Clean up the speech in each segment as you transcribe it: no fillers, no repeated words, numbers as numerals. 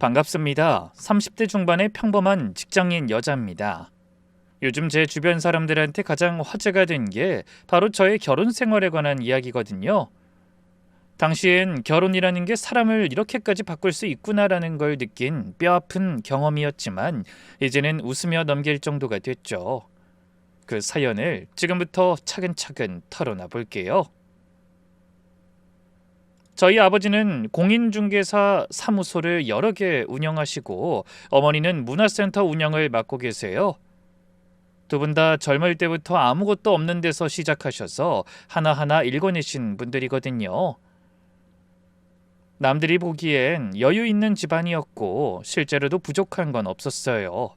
반갑습니다. 30대 중반의 평범한 직장인 여자입니다. 요즘 제 주변 사람들한테 가장 화제가 된 게 바로 저의 결혼 생활에 관한 이야기거든요. 당시엔 결혼이라는 게 사람을 이렇게까지 바꿀 수 있구나라는 걸 느낀 뼈아픈 경험이었지만 이제는 웃으며 넘길 정도가 됐죠. 그 사연을 지금부터 차근차근 털어놔 볼게요. 저희 아버지는 공인중개사 사무소를 여러 개 운영하시고 어머니는 문화센터 운영을 맡고 계세요. 두 분 다 젊을 때부터 아무것도 없는 데서 시작하셔서 하나하나 일궈내신 분들이거든요. 남들이 보기엔 여유 있는 집안이었고 실제로도 부족한 건 없었어요.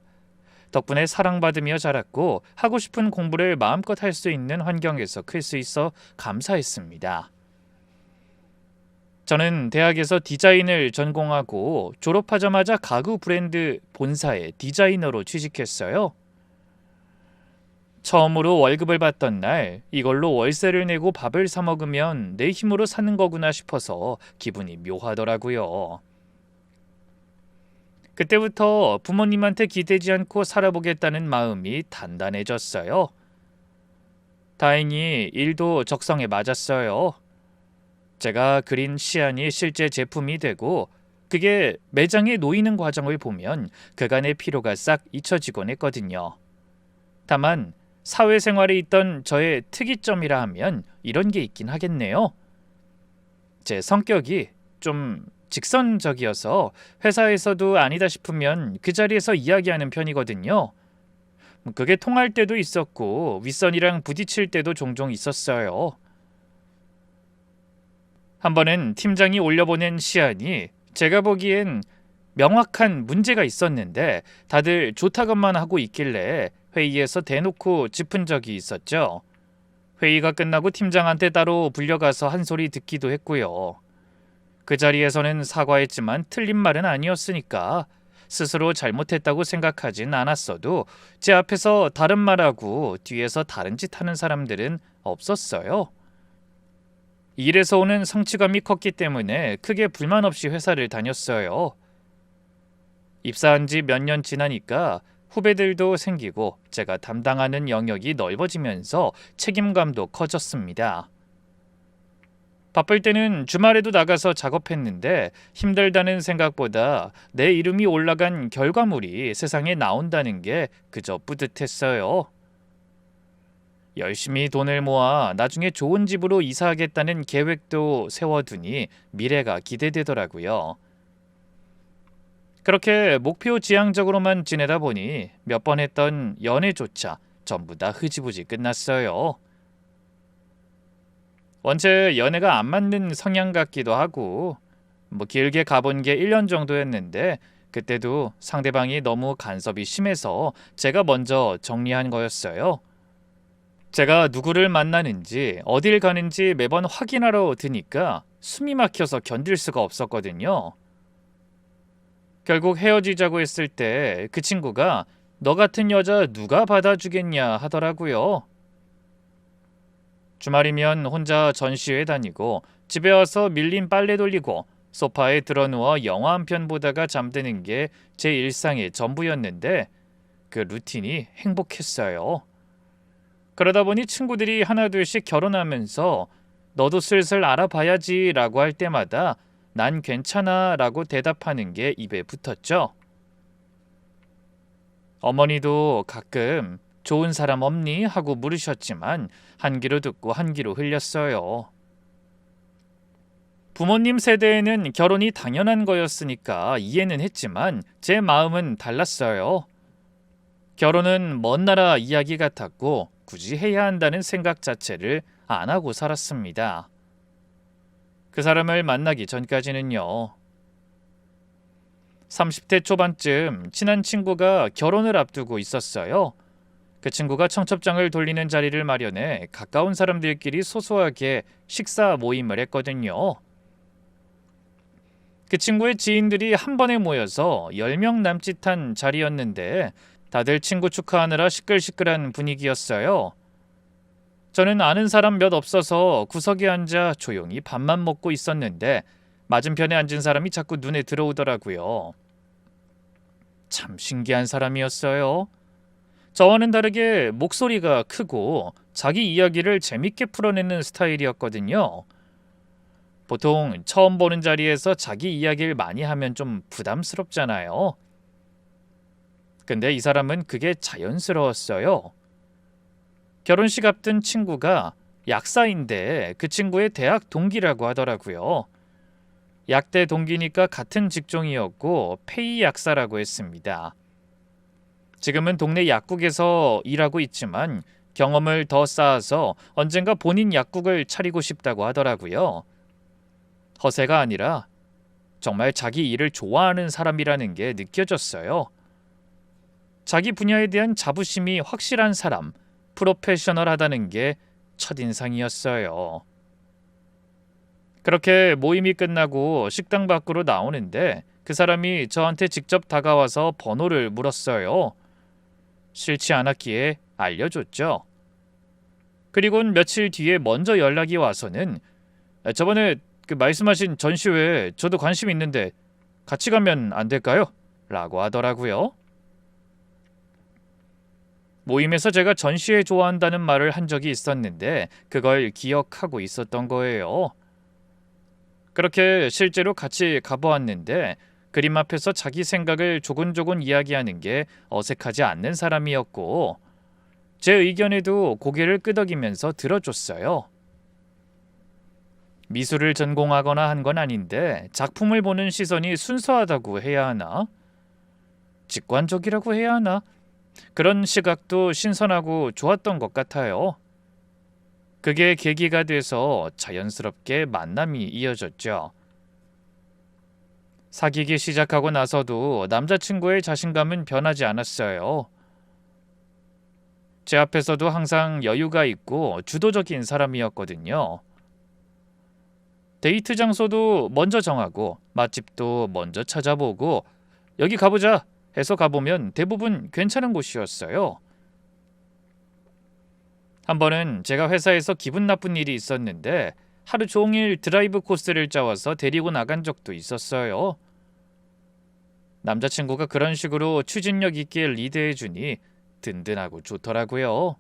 덕분에 사랑받으며 자랐고 하고 싶은 공부를 마음껏 할 수 있는 환경에서 클 수 있어 감사했습니다. 저는 대학에서 디자인을 전공하고 졸업하자마자 가구 브랜드 본사의 디자이너로 취직했어요. 처음으로 월급을 받던 날 이걸로 월세를 내고 밥을 사 먹으면 내 힘으로 사는 거구나 싶어서 기분이 묘하더라고요. 그때부터 부모님한테 기대지 않고 살아보겠다는 마음이 단단해졌어요. 다행히 일도 적성에 맞았어요. 제가 그린 시안이 실제 제품이 되고 그게 매장에 놓이는 과정을 보면 그간의 피로가 싹 잊혀지곤 했거든요. 다만 사회생활에 있던 저의 특이점이라 하면 이런 게 있긴 하겠네요. 제 성격이 좀 직선적이어서 회사에서도 아니다 싶으면 그 자리에서 이야기하는 편이거든요. 그게 통할 때도 있었고 윗선이랑 부딪힐 때도 종종 있었어요. 한 번은 팀장이 올려보낸 시안이 제가 보기엔 명확한 문제가 있었는데 다들 좋다고만 하고 있길래 회의에서 대놓고 짚은 적이 있었죠. 회의가 끝나고 팀장한테 따로 불려가서 한 소리 듣기도 했고요. 그 자리에서는 사과했지만 틀린 말은 아니었으니까 스스로 잘못했다고 생각하진 않았어도 제 앞에서 다른 말하고 뒤에서 다른 짓 하는 사람들은 없었어요. 일에서 오는 성취감이 컸기 때문에 크게 불만 없이 회사를 다녔어요. 입사한 지 몇 년 지나니까 후배들도 생기고 제가 담당하는 영역이 넓어지면서 책임감도 커졌습니다. 바쁠 때는 주말에도 나가서 작업했는데 힘들다는 생각보다 내 이름이 올라간 결과물이 세상에 나온다는 게 그저 뿌듯했어요. 열심히 돈을 모아 나중에 좋은 집으로 이사하겠다는 계획도 세워두니 미래가 기대되더라고요. 그렇게 목표 지향적으로만 지내다 보니 몇 번 했던 연애조차 전부 다 흐지부지 끝났어요. 원체 연애가 안 맞는 성향 같기도 하고 길게 가본 게 1년 정도였는데 그때도 상대방이 너무 간섭이 심해서 제가 먼저 정리한 거였어요. 제가 누구를 만나는지 어딜 가는지 매번 확인하러 드니까 숨이 막혀서 견딜 수가 없었거든요. 결국 헤어지자고 했을 때 그 친구가 너 같은 여자 누가 받아주겠냐 하더라고요. 주말이면 혼자 전시회 다니고 집에 와서 밀린 빨래 돌리고 소파에 드러누워 영화 한 편 보다가 잠드는 게 제 일상의 전부였는데 그 루틴이 행복했어요. 그러다 보니 친구들이 하나둘씩 결혼하면서 너도 슬슬 알아봐야지 라고 할 때마다 난 괜찮아 라고 대답하는 게 입에 붙었죠. 어머니도 가끔 좋은 사람 없니? 하고 물으셨지만 한 귀로 듣고 한 귀로 흘렸어요. 부모님 세대에는 결혼이 당연한 거였으니까 이해는 했지만 제 마음은 달랐어요. 결혼은 먼 나라 이야기 같았고 굳이 해야 한다는 생각 자체를 안 하고 살았습니다. 그 사람을 만나기 전까지는요. 30대 초반쯤 친한 친구가 결혼을 앞두고 있었어요. 그 친구가 청첩장을 돌리는 자리를 마련해 가까운 사람들끼리 소소하게 식사 모임을 했거든요. 그 친구의 지인들이 한 번에 모여서 10명 남짓한 자리였는데 다들 친구 축하하느라 시끌시끌한 분위기였어요. 저는 아는 사람 몇 없어서 구석에 앉아 조용히 밥만 먹고 있었는데 맞은편에 앉은 사람이 자꾸 눈에 들어오더라고요. 참 신기한 사람이었어요. 저와는 다르게 목소리가 크고 자기 이야기를 재밌게 풀어내는 스타일이었거든요. 보통 처음 보는 자리에서 자기 이야기를 많이 하면 좀 부담스럽잖아요. 근데 이 사람은 그게 자연스러웠어요. 결혼식 앞둔 친구가 약사인데 그 친구의 대학 동기라고 하더라고요. 약대 동기니까 같은 직종이었고 페이 약사라고 했습니다. 지금은 동네 약국에서 일하고 있지만 경험을 더 쌓아서 언젠가 본인 약국을 차리고 싶다고 하더라고요. 허세가 아니라 정말 자기 일을 좋아하는 사람이라는 게 느껴졌어요. 자기 분야에 대한 자부심이 확실한 사람, 프로페셔널하다는 게 첫인상이었어요. 그렇게 모임이 끝나고 식당 밖으로 나오는데 그 사람이 저한테 직접 다가와서 번호를 물었어요. 싫지 않았기에 알려줬죠. 그리고는 며칠 뒤에 먼저 연락이 와서는 저번에 그 말씀하신 전시회 저도 관심 있는데 같이 가면 안 될까요? 라고 하더라고요. 모임에서 제가 전시회 좋아한다는 말을 한 적이 있었는데 그걸 기억하고 있었던 거예요. 그렇게 실제로 같이 가보았는데 그림 앞에서 자기 생각을 조곤조곤 이야기하는 게 어색하지 않는 사람이었고 제 의견에도 고개를 끄덕이면서 들어줬어요. 미술을 전공하거나 한 건 아닌데 작품을 보는 시선이 순수하다고 해야 하나? 직관적이라고 해야 하나? 그런 시각도 신선하고 좋았던 것 같아요. 그게 계기가 돼서 자연스럽게 만남이 이어졌죠. 사귀기 시작하고 나서도 남자친구의 자신감은 변하지 않았어요. 제 앞에서도 항상 여유가 있고 주도적인 사람이었거든요. 데이트 장소도 먼저 정하고 맛집도 먼저 찾아보고 여기 가보자 해서 가보면 대부분 괜찮은 곳이었어요. 한 번은 제가 회사에서 기분 나쁜 일이 있었는데 하루 종일 드라이브 코스를 짜와서 데리고 나간 적도 있었어요. 남자친구가 그런 식으로 추진력 있게 리드해주니 든든하고 좋더라고요.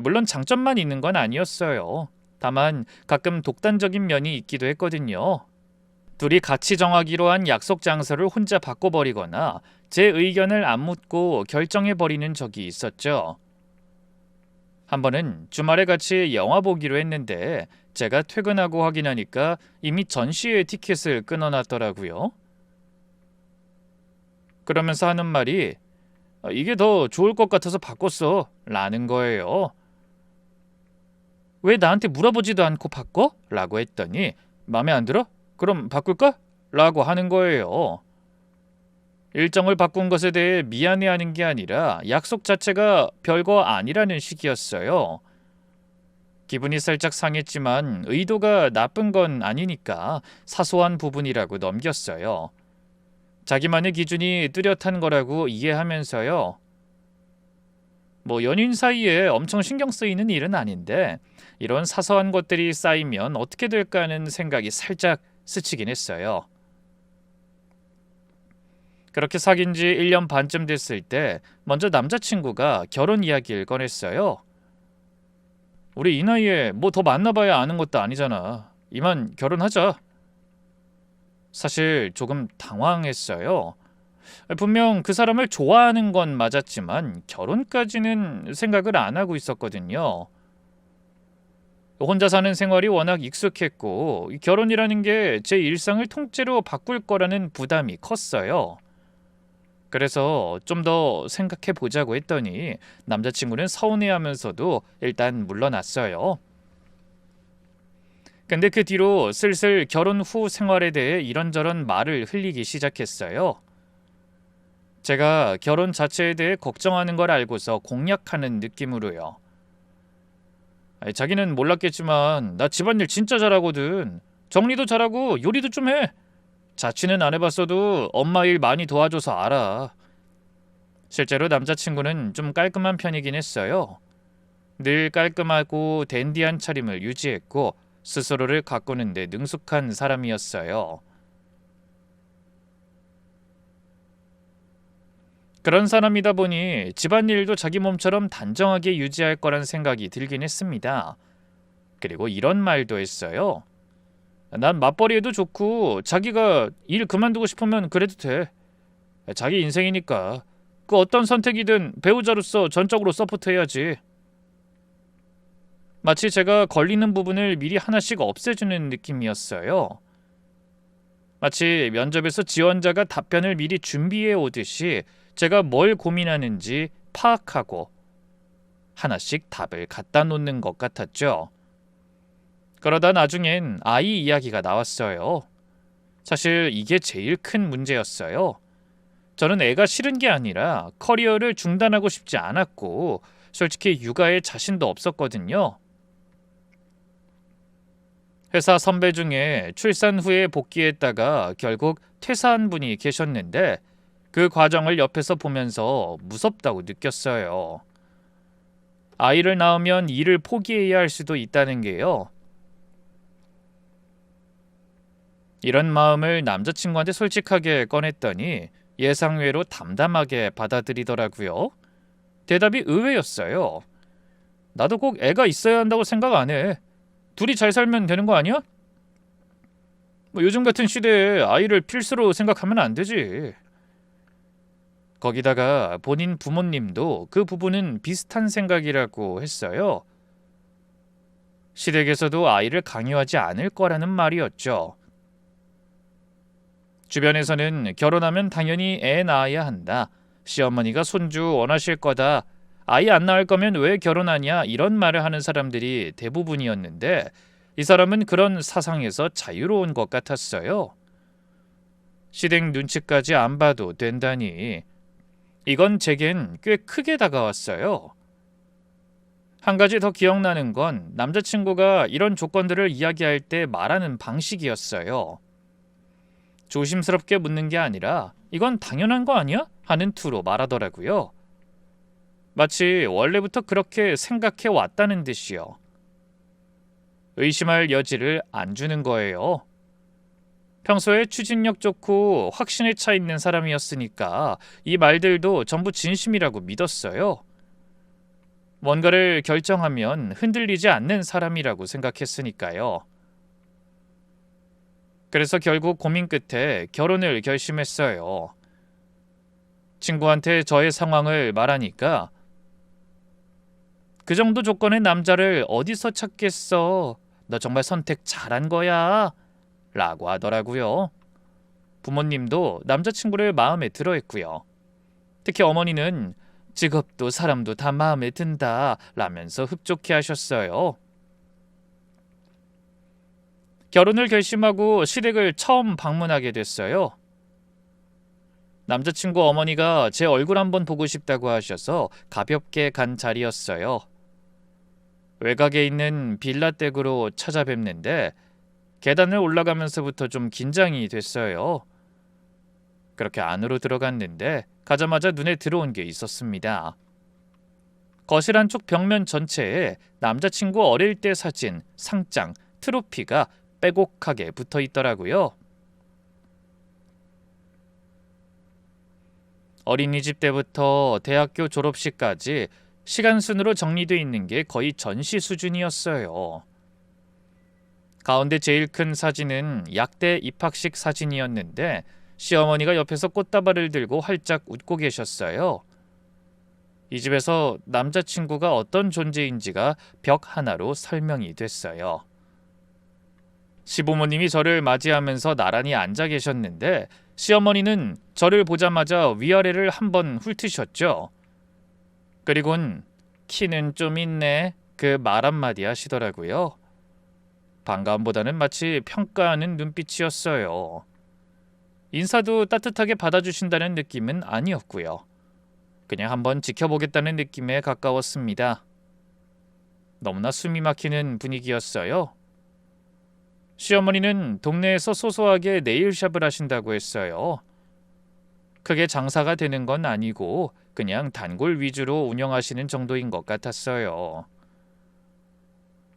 물론 장점만 있는 건 아니었어요. 다만 가끔 독단적인 면이 있기도 했거든요. 둘이 같이 정하기로 한 약속 장소를 혼자 바꿔버리거나 제 의견을 안 묻고 결정해버리는 적이 있었죠. 한 번은 주말에 같이 영화 보기로 했는데 제가 퇴근하고 확인하니까 이미 전시회 티켓을 끊어놨더라고요. 그러면서 하는 말이 이게 더 좋을 것 같아서 바꿨어 라는 거예요. 왜 나한테 물어보지도 않고 바꿔? 라고 했더니 마음에 안 들어? 그럼 바꿀까? 라고 하는 거예요. 일정을 바꾼 것에 대해 미안해하는 게 아니라 약속 자체가 별거 아니라는 식이었어요. 기분이 살짝 상했지만 의도가 나쁜 건 아니니까 사소한 부분이라고 넘겼어요. 자기만의 기준이 뚜렷한 거라고 이해하면서요. 뭐 연인 사이에 엄청 신경 쓰이는 일은 아닌데 이런 사소한 것들이 쌓이면 어떻게 될까 하는 생각이 살짝 스치긴 했어요. 그렇게 사귄 지 1년 반쯤 됐을 때 먼저 남자친구가 결혼 이야기를 꺼냈어요. 우리 이 나이에 뭐 더 만나봐야 아는 것도 아니잖아. 이만 결혼하자. 사실 조금 당황했어요. 분명 그 사람을 좋아하는 건 맞았지만 결혼까지는 생각을 안 하고 있었거든요. 혼자 사는 생활이 워낙 익숙했고 결혼이라는 게 제 일상을 통째로 바꿀 거라는 부담이 컸어요. 그래서 좀 더 생각해 보자고 했더니 남자친구는 서운해하면서도 일단 물러났어요. 근데 그 뒤로 슬슬 결혼 후 생활에 대해 이런저런 말을 흘리기 시작했어요. 제가 결혼 자체에 대해 걱정하는 걸 알고서 공략하는 느낌으로요. 자기는 몰랐겠지만 나 집안일 진짜 잘하거든. 정리도 잘하고 요리도 좀 해. 자취는 안 해봤어도 엄마 일 많이 도와줘서 알아. 실제로 남자친구는 좀 깔끔한 편이긴 했어요. 늘 깔끔하고 댄디한 차림을 유지했고 스스로를 가꾸는 데 능숙한 사람이었어요. 그런 사람이다 보니 집안일도 자기 몸처럼 단정하게 유지할 거란 생각이 들긴 했습니다. 그리고 이런 말도 했어요. 난 맞벌이해도 좋고 자기가 일 그만두고 싶으면 그래도 돼. 자기 인생이니까 그 어떤 선택이든 배우자로서 전적으로 서포트해야지. 마치 제가 걸리는 부분을 미리 하나씩 없애주는 느낌이었어요. 마치 면접에서 지원자가 답변을 미리 준비해 오듯이 제가 뭘 고민하는지 파악하고 하나씩 답을 갖다 놓는 것 같았죠. 그러다 나중엔 아이 이야기가 나왔어요. 사실 이게 제일 큰 문제였어요. 저는 애가 싫은 게 아니라 커리어를 중단하고 싶지 않았고 솔직히 육아에 자신도 없었거든요. 회사 선배 중에 출산 후에 복귀했다가 결국 퇴사한 분이 계셨는데 그 과정을 옆에서 보면서 무섭다고 느꼈어요. 아이를 낳으면 일을 포기해야 할 수도 있다는 게요. 이런 마음을 남자친구한테 솔직하게 꺼냈더니 예상외로 담담하게 받아들이더라고요. 대답이 의외였어요. 나도 꼭 애가 있어야 한다고 생각 안 해. 둘이 잘 살면 되는 거 아니야? 요즘 같은 시대에 아이를 필수로 생각하면 안 되지. 거기다가 본인 부모님도 그 부분은 비슷한 생각이라고 했어요. 시댁에서도 아이를 강요하지 않을 거라는 말이었죠. 주변에서는 결혼하면 당연히 애 낳아야 한다. 시어머니가 손주 원하실 거다. 아이 안 낳을 거면 왜 결혼하냐 이런 말을 하는 사람들이 대부분이었는데 이 사람은 그런 사상에서 자유로운 것 같았어요. 시댁 눈치까지 안 봐도 된다니 이건 제겐 꽤 크게 다가왔어요. 한 가지 더 기억나는 건 남자친구가 이런 조건들을 이야기할 때 말하는 방식이었어요. 조심스럽게 묻는 게 아니라 이건 당연한 거 아니야? 하는 투로 말하더라고요. 마치 원래부터 그렇게 생각해 왔다는 듯이요. 의심할 여지를 안 주는 거예요. 평소에 추진력 좋고 확신에 차 있는 사람이었으니까 이 말들도 전부 진심이라고 믿었어요. 뭔가를 결정하면 흔들리지 않는 사람이라고 생각했으니까요. 그래서 결국 고민 끝에 결혼을 결심했어요. 친구한테 저의 상황을 말하니까 그 정도 조건의 남자를 어디서 찾겠어? 너 정말 선택 잘한 거야? 라고 하더라고요. 부모님도 남자친구를 마음에 들어 했고요. 특히 어머니는 직업도 사람도 다 마음에 든다 라면서 흡족해 하셨어요. 결혼을 결심하고 시댁을 처음 방문하게 됐어요. 남자친구 어머니가 제 얼굴 한번 보고 싶다고 하셔서 가볍게 간 자리였어요. 외곽에 있는 빌라 댁으로 찾아뵙는데 계단을 올라가면서부터 좀 긴장이 됐어요. 그렇게 안으로 들어갔는데 가자마자 눈에 들어온 게 있었습니다. 거실 한쪽 벽면 전체에 남자친구 어릴 때 사진, 상장, 트로피가 빼곡하게 붙어 있더라고요. 어린이집 때부터 대학교 졸업식까지 시간 순으로 정리되어 있는 게 거의 전시 수준이었어요. 가운데 제일 큰 사진은 약대 입학식 사진이었는데 시어머니가 옆에서 꽃다발을 들고 활짝 웃고 계셨어요. 이 집에서 남자친구가 어떤 존재인지가 벽 하나로 설명이 됐어요. 시부모님이 저를 맞이하면서 나란히 앉아 계셨는데 시어머니는 저를 보자마자 위아래를 한번 훑으셨죠. 그리곤 키는 좀 있네 그 말 한마디 하시더라고요. 반감보다는 마치 평가하는 눈빛이었어요. 인사도 따뜻하게 받아주신다는 느낌은 아니었고요. 그냥 한번 지켜보겠다는 느낌에 가까웠습니다. 너무나 숨이 막히는 분위기였어요. 시어머니는 동네에서 소소하게 네일샵을 하신다고 했어요. 크게 장사가 되는 건 아니고 그냥 단골 위주로 운영하시는 정도인 것 같았어요.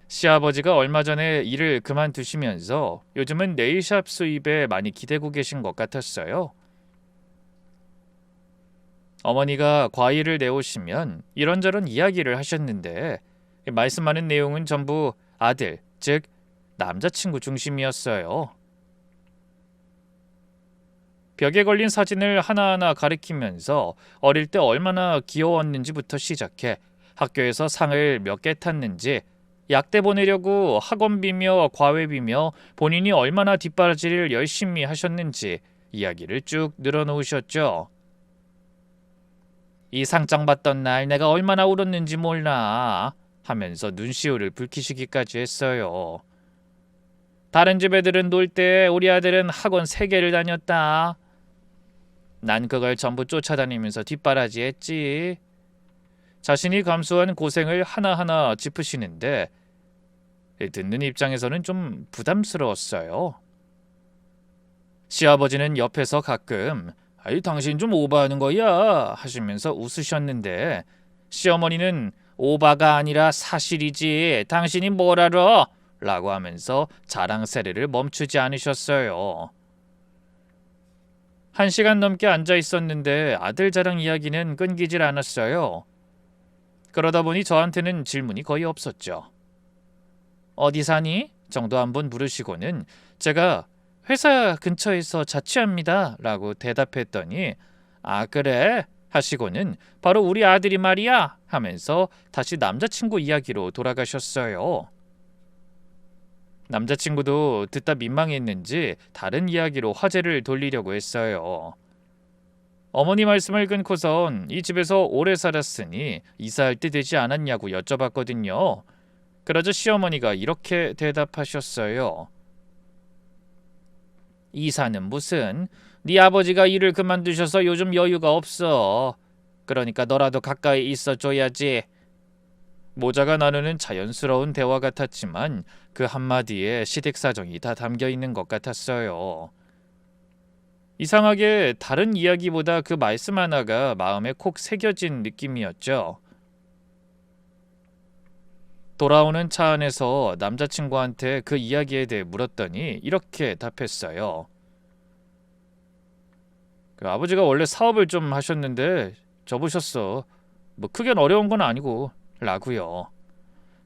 시아버지가 얼마 전에 일을 그만두시면서 요즘은 네일샵 수입에 많이 기대고 계신 것 같았어요. 어머니가 과일을 내오시면 이런저런 이야기를 하셨는데 말씀하는 내용은 전부 아들, 즉 남자친구 중심이었어요. 벽에 걸린 사진을 하나하나 가리키면서 어릴 때 얼마나 귀여웠는지부터 시작해 학교에서 상을 몇 개 탔는지, 약대 보내려고 학원비며 과외비며 본인이 얼마나 뒷바라지를 열심히 하셨는지 이야기를 쭉 늘어놓으셨죠. 이 상장 받던 날 내가 얼마나 울었는지 몰라 하면서 눈시울을 붉히시기까지 했어요. 다른 집 애들은 놀 때 우리 아들은 학원 3개를 다녔다. 난 그걸 전부 쫓아다니면서 뒷바라지 했지. 자신이 감수한 고생을 하나하나 짚으시는데 듣는 입장에서는 좀 부담스러웠어요. 시아버지는 옆에서 가끔 아이 당신 좀 오바하는 거야 하시면서 웃으셨는데 시어머니는 오바가 아니라 사실이지 당신이 뭘 알아? 라고 하면서 자랑 세례를 멈추지 않으셨어요. 1시간 넘게 앉아 있었는데 아들 자랑 이야기는 끊기질 않았어요. 그러다 보니 저한테는 질문이 거의 없었죠. 어디 사니? 정도 한번 물으시고는 제가 회사 근처에서 자취합니다 라고 대답했더니 아 그래? 하시고는 바로 우리 아들이 말이야 하면서 다시 남자친구 이야기로 돌아가셨어요. 남자친구도 듣다 민망했는지 다른 이야기로 화제를 돌리려고 했어요. 어머니 말씀을 끊고선 이 집에서 오래 살았으니 이사할 때 되지 않았냐고 여쭤봤거든요. 그러자 시어머니가 이렇게 대답하셨어요. 이사는 무슨? 네 아버지가 일을 그만두셔서 요즘 여유가 없어. 그러니까 너라도 가까이 있어줘야지. 모자가 나누는 자연스러운 대화 같았지만 그 한마디에 시댁사정이 다 담겨있는 것 같았어요. 이상하게 다른 이야기보다 그 말씀 하나가 마음에 콕 새겨진 느낌이었죠. 돌아오는 차 안에서 남자친구한테 그 이야기에 대해 물었더니 이렇게 답했어요. 그 아버지가 원래 사업을 좀 하셨는데 접으셨어. 뭐 크게 어려운 건 아니고 라고요.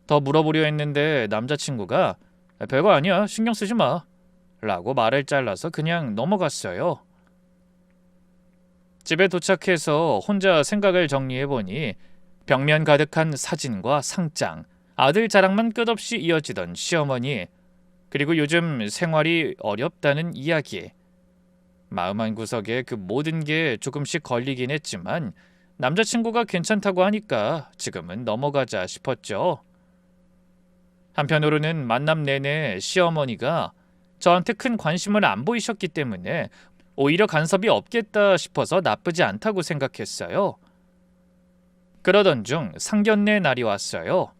더 물어보려 했는데 남자친구가 별거 아니야 신경 쓰지 마 라고 말을 잘라서 그냥 넘어갔어요. 집에 도착해서 혼자 생각을 정리해보니 벽면 가득한 사진과 상장, 아들 자랑만 끝없이 이어지던 시어머니, 그리고 요즘 생활이 어렵다는 이야기. 마음 한구석에 그 모든 게 조금씩 걸리긴 했지만 남자친구가 괜찮다고 하니까 지금은 넘어가자 싶었죠. 한편으로는 만남 내내 시어머니가 저한테 큰 관심을 안 보이셨기 때문에 오히려 간섭이 없겠다 싶어서 나쁘지 않다고 생각했어요. 그러던 중 상견례 날이 왔어요.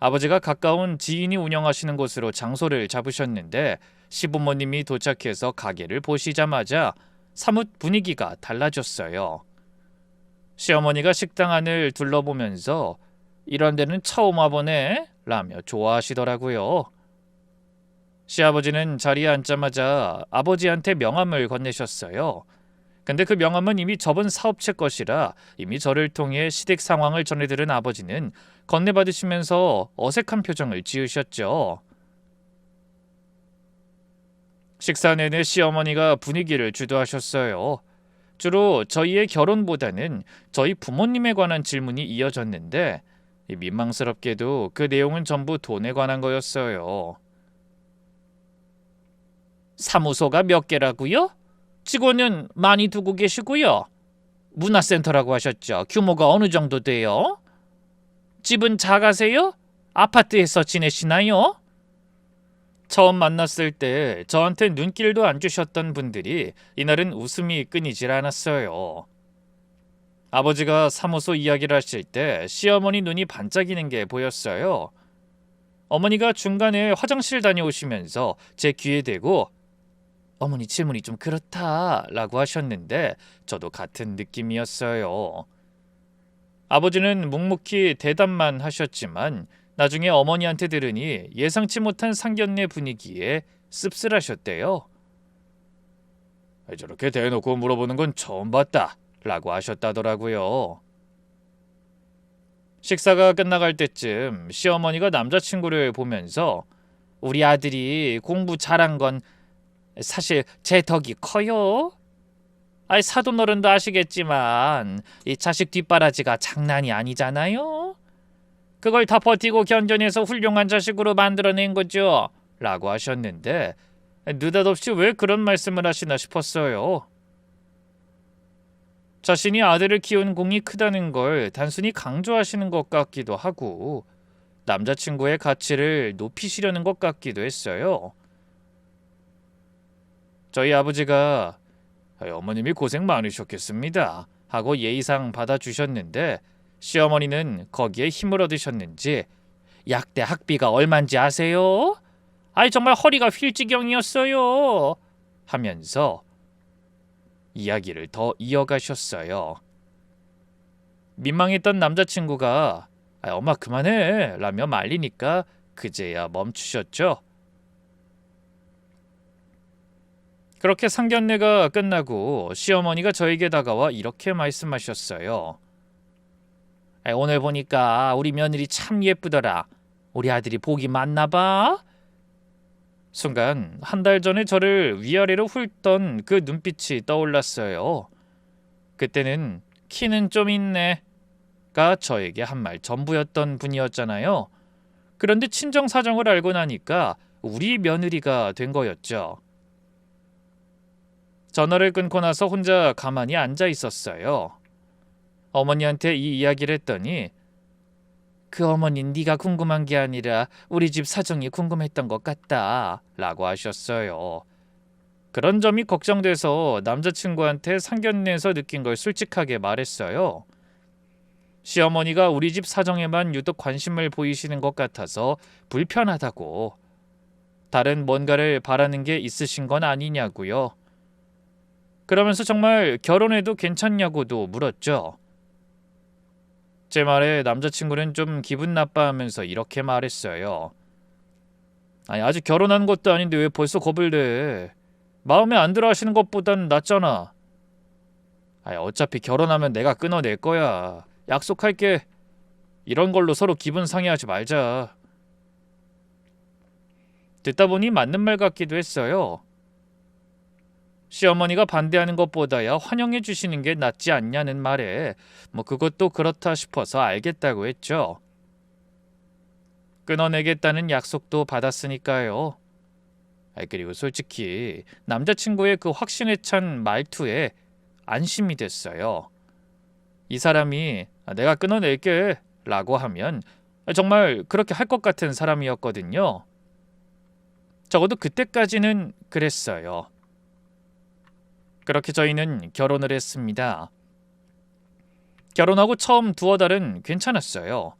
아버지가 가까운 지인이 운영하시는 곳으로 장소를 잡으셨는데 시부모님이 도착해서 가게를 보시자마자 사뭇 분위기가 달라졌어요. 시어머니가 식당 안을 둘러보면서 이런 데는 처음 와보네 라며 좋아하시더라고요. 시아버지는 자리에 앉자마자 아버지한테 명함을 건네셨어요. 근데 그 명함은 이미 저번 사업체 것이라 이미 저를 통해 시댁 상황을 전해들은 아버지는 건네받으시면서 어색한 표정을 지으셨죠. 식사 내내 시어머니가 분위기를 주도하셨어요. 주로 저희의 결혼보다는 저희 부모님에 관한 질문이 이어졌는데 민망스럽게도 그 내용은 전부 돈에 관한 거였어요. 사무소가 몇 개라고요? 직원은 많이 두고 계시고요. 문화센터라고 하셨죠. 규모가 어느 정도 돼요? 집은 작아세요? 아파트에서 지내시나요? 처음 만났을 때 저한테 눈길도 안 주셨던 분들이 이날은 웃음이 끊이질 않았어요. 아버지가 사무소 이야기를 하실 때 시어머니 눈이 반짝이는 게 보였어요. 어머니가 중간에 화장실 다녀오시면서 제 귀에 대고 어머니 질문이 좀 그렇다 라고 하셨는데 저도 같은 느낌이었어요. 아버지는 묵묵히 대답만 하셨지만 나중에 어머니한테 들으니 예상치 못한 상견례 분위기에 씁쓸하셨대요. 저렇게 대놓고 물어보는 건 처음 봤다 라고 하셨다더라고요. 식사가 끝나갈 때쯤 시어머니가 남자친구를 보면서 우리 아들이 공부 잘한 건 사실 제 덕이 커요. 아이 사돈어른도 아시겠지만 이 자식 뒷바라지가 장난이 아니잖아요. 그걸 다 버티고 견뎌내서 훌륭한 자식으로 만들어낸 거죠. 라고 하셨는데 느닷없이 왜 그런 말씀을 하시나 싶었어요. 자신이 아들을 키운 공이 크다는 걸 단순히 강조하시는 것 같기도 하고 남자친구의 가치를 높이시려는 것 같기도 했어요. 저희 아버지가 어머님이 고생 많으셨겠습니다 하고 예의상 받아주셨는데 시어머니는 거기에 힘을 얻으셨는지 약대 학비가 얼만지 아세요? 아이 정말 허리가 휠지경이었어요 하면서 이야기를 더 이어가셨어요. 민망했던 남자친구가 엄마 그만해 라며 말리니까 그제야 멈추셨죠. 그렇게 상견례가 끝나고 시어머니가 저에게 다가와 이렇게 말씀하셨어요. 오늘 보니까 우리 며느리 참 예쁘더라. 우리 아들이 복이 많나 봐. 순간 한 달 전에 저를 위아래로 훑던 그 눈빛이 떠올랐어요. 그때는 키는 좀 있네가 저에게 한 말 전부였던 분이었잖아요. 그런데 친정 사정을 알고 나니까 우리 며느리가 된 거였죠. 전화를 끊고 나서 혼자 가만히 앉아 있었어요. 어머니한테 이 이야기를 했더니 그 어머니는 네가 궁금한 게 아니라 우리 집 사정이 궁금했던 것 같다 라고 하셨어요. 그런 점이 걱정돼서 남자친구한테 상견례에서 느낀 걸 솔직하게 말했어요. 시어머니가 우리 집 사정에만 유독 관심을 보이시는 것 같아서 불편하다고. 다른 뭔가를 바라는 게 있으신 건 아니냐고요. 그러면서 정말 결혼해도 괜찮냐고도 물었죠. 제 말에 남자친구는 좀 기분 나빠하면서 이렇게 말했어요. 아니 아직 결혼한 것도 아닌데 왜 벌써 겁을 내. 마음에 안 들어 하시는 것보단 낫잖아. 아니 어차피 결혼하면 내가 끊어낼 거야. 약속할게. 이런 걸로 서로 기분 상해하지 말자. 듣다 보니 맞는 말 같기도 했어요. 시어머니가 반대하는 것보다야 환영해 주시는 게 낫지 않냐는 말에 그것도 그렇다 싶어서 알겠다고 했죠. 끊어내겠다는 약속도 받았으니까요. 그리고 솔직히 남자친구의 그 확신에 찬 말투에 안심이 됐어요. 이 사람이 내가 끊어낼게 라고 하면 정말 그렇게 할 것 같은 사람이었거든요. 적어도 그때까지는 그랬어요. 그렇게 저희는 결혼을 했습니다. 결혼하고 처음 두어 달은 괜찮았어요.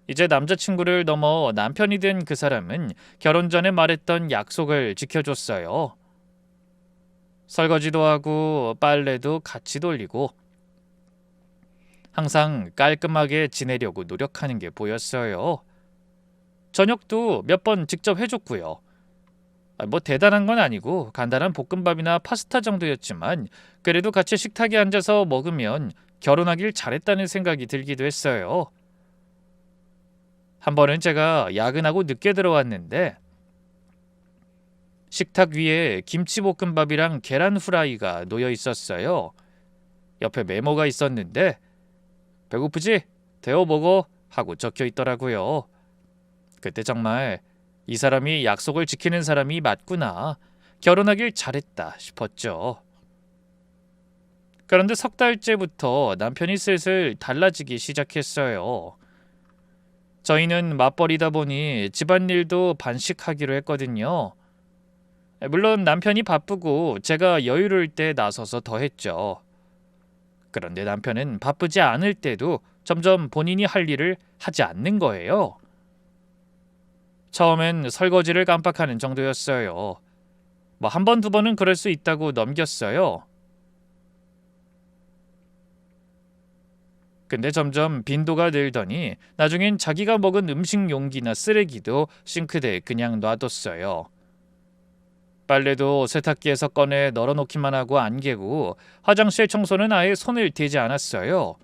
이제 남자친구를 넘어 남편이 된 그 사람은 결혼 전에 말했던 약속을 지켜줬어요. 설거지도 하고 빨래도 같이 돌리고 항상 깔끔하게 지내려고 노력하는 게 보였어요. 저녁도 몇 번 직접 해줬고요. 대단한 건 아니고 간단한 볶음밥이나 파스타 정도였지만 그래도 같이 식탁에 앉아서 먹으면 결혼하길 잘했다는 생각이 들기도 했어요. 한 번은 제가 야근하고 늦게 들어왔는데 식탁 위에 김치볶음밥이랑 계란 후라이가 놓여 있었어요. 옆에 메모가 있었는데 배고프지? 데워 먹어 하고 적혀 있더라고요. 그때 정말 이 사람이 약속을 지키는 사람이 맞구나. 결혼하길 잘했다 싶었죠. 그런데 석 달째부터 남편이 슬슬 달라지기 시작했어요. 저희는 맞벌이다 보니 집안일도 반씩하기로 했거든요. 물론 남편이 바쁘고 제가 여유로울 때 나서서 더 했죠. 그런데 남편은 바쁘지 않을 때도 점점 본인이 할 일을 하지 않는 거예요. 처음엔 설거지를 깜빡하는 정도였어요. 한 번, 두 번은 그럴 수 있다고 넘겼어요. 근데 점점 빈도가 늘더니 나중엔 자기가 먹은 음식 용기나 쓰레기도 싱크대에 그냥 놔뒀어요. 빨래도 세탁기에서 꺼내 널어놓기만 하고 안 개고 화장실 청소는 아예 손을 대지 않았어요.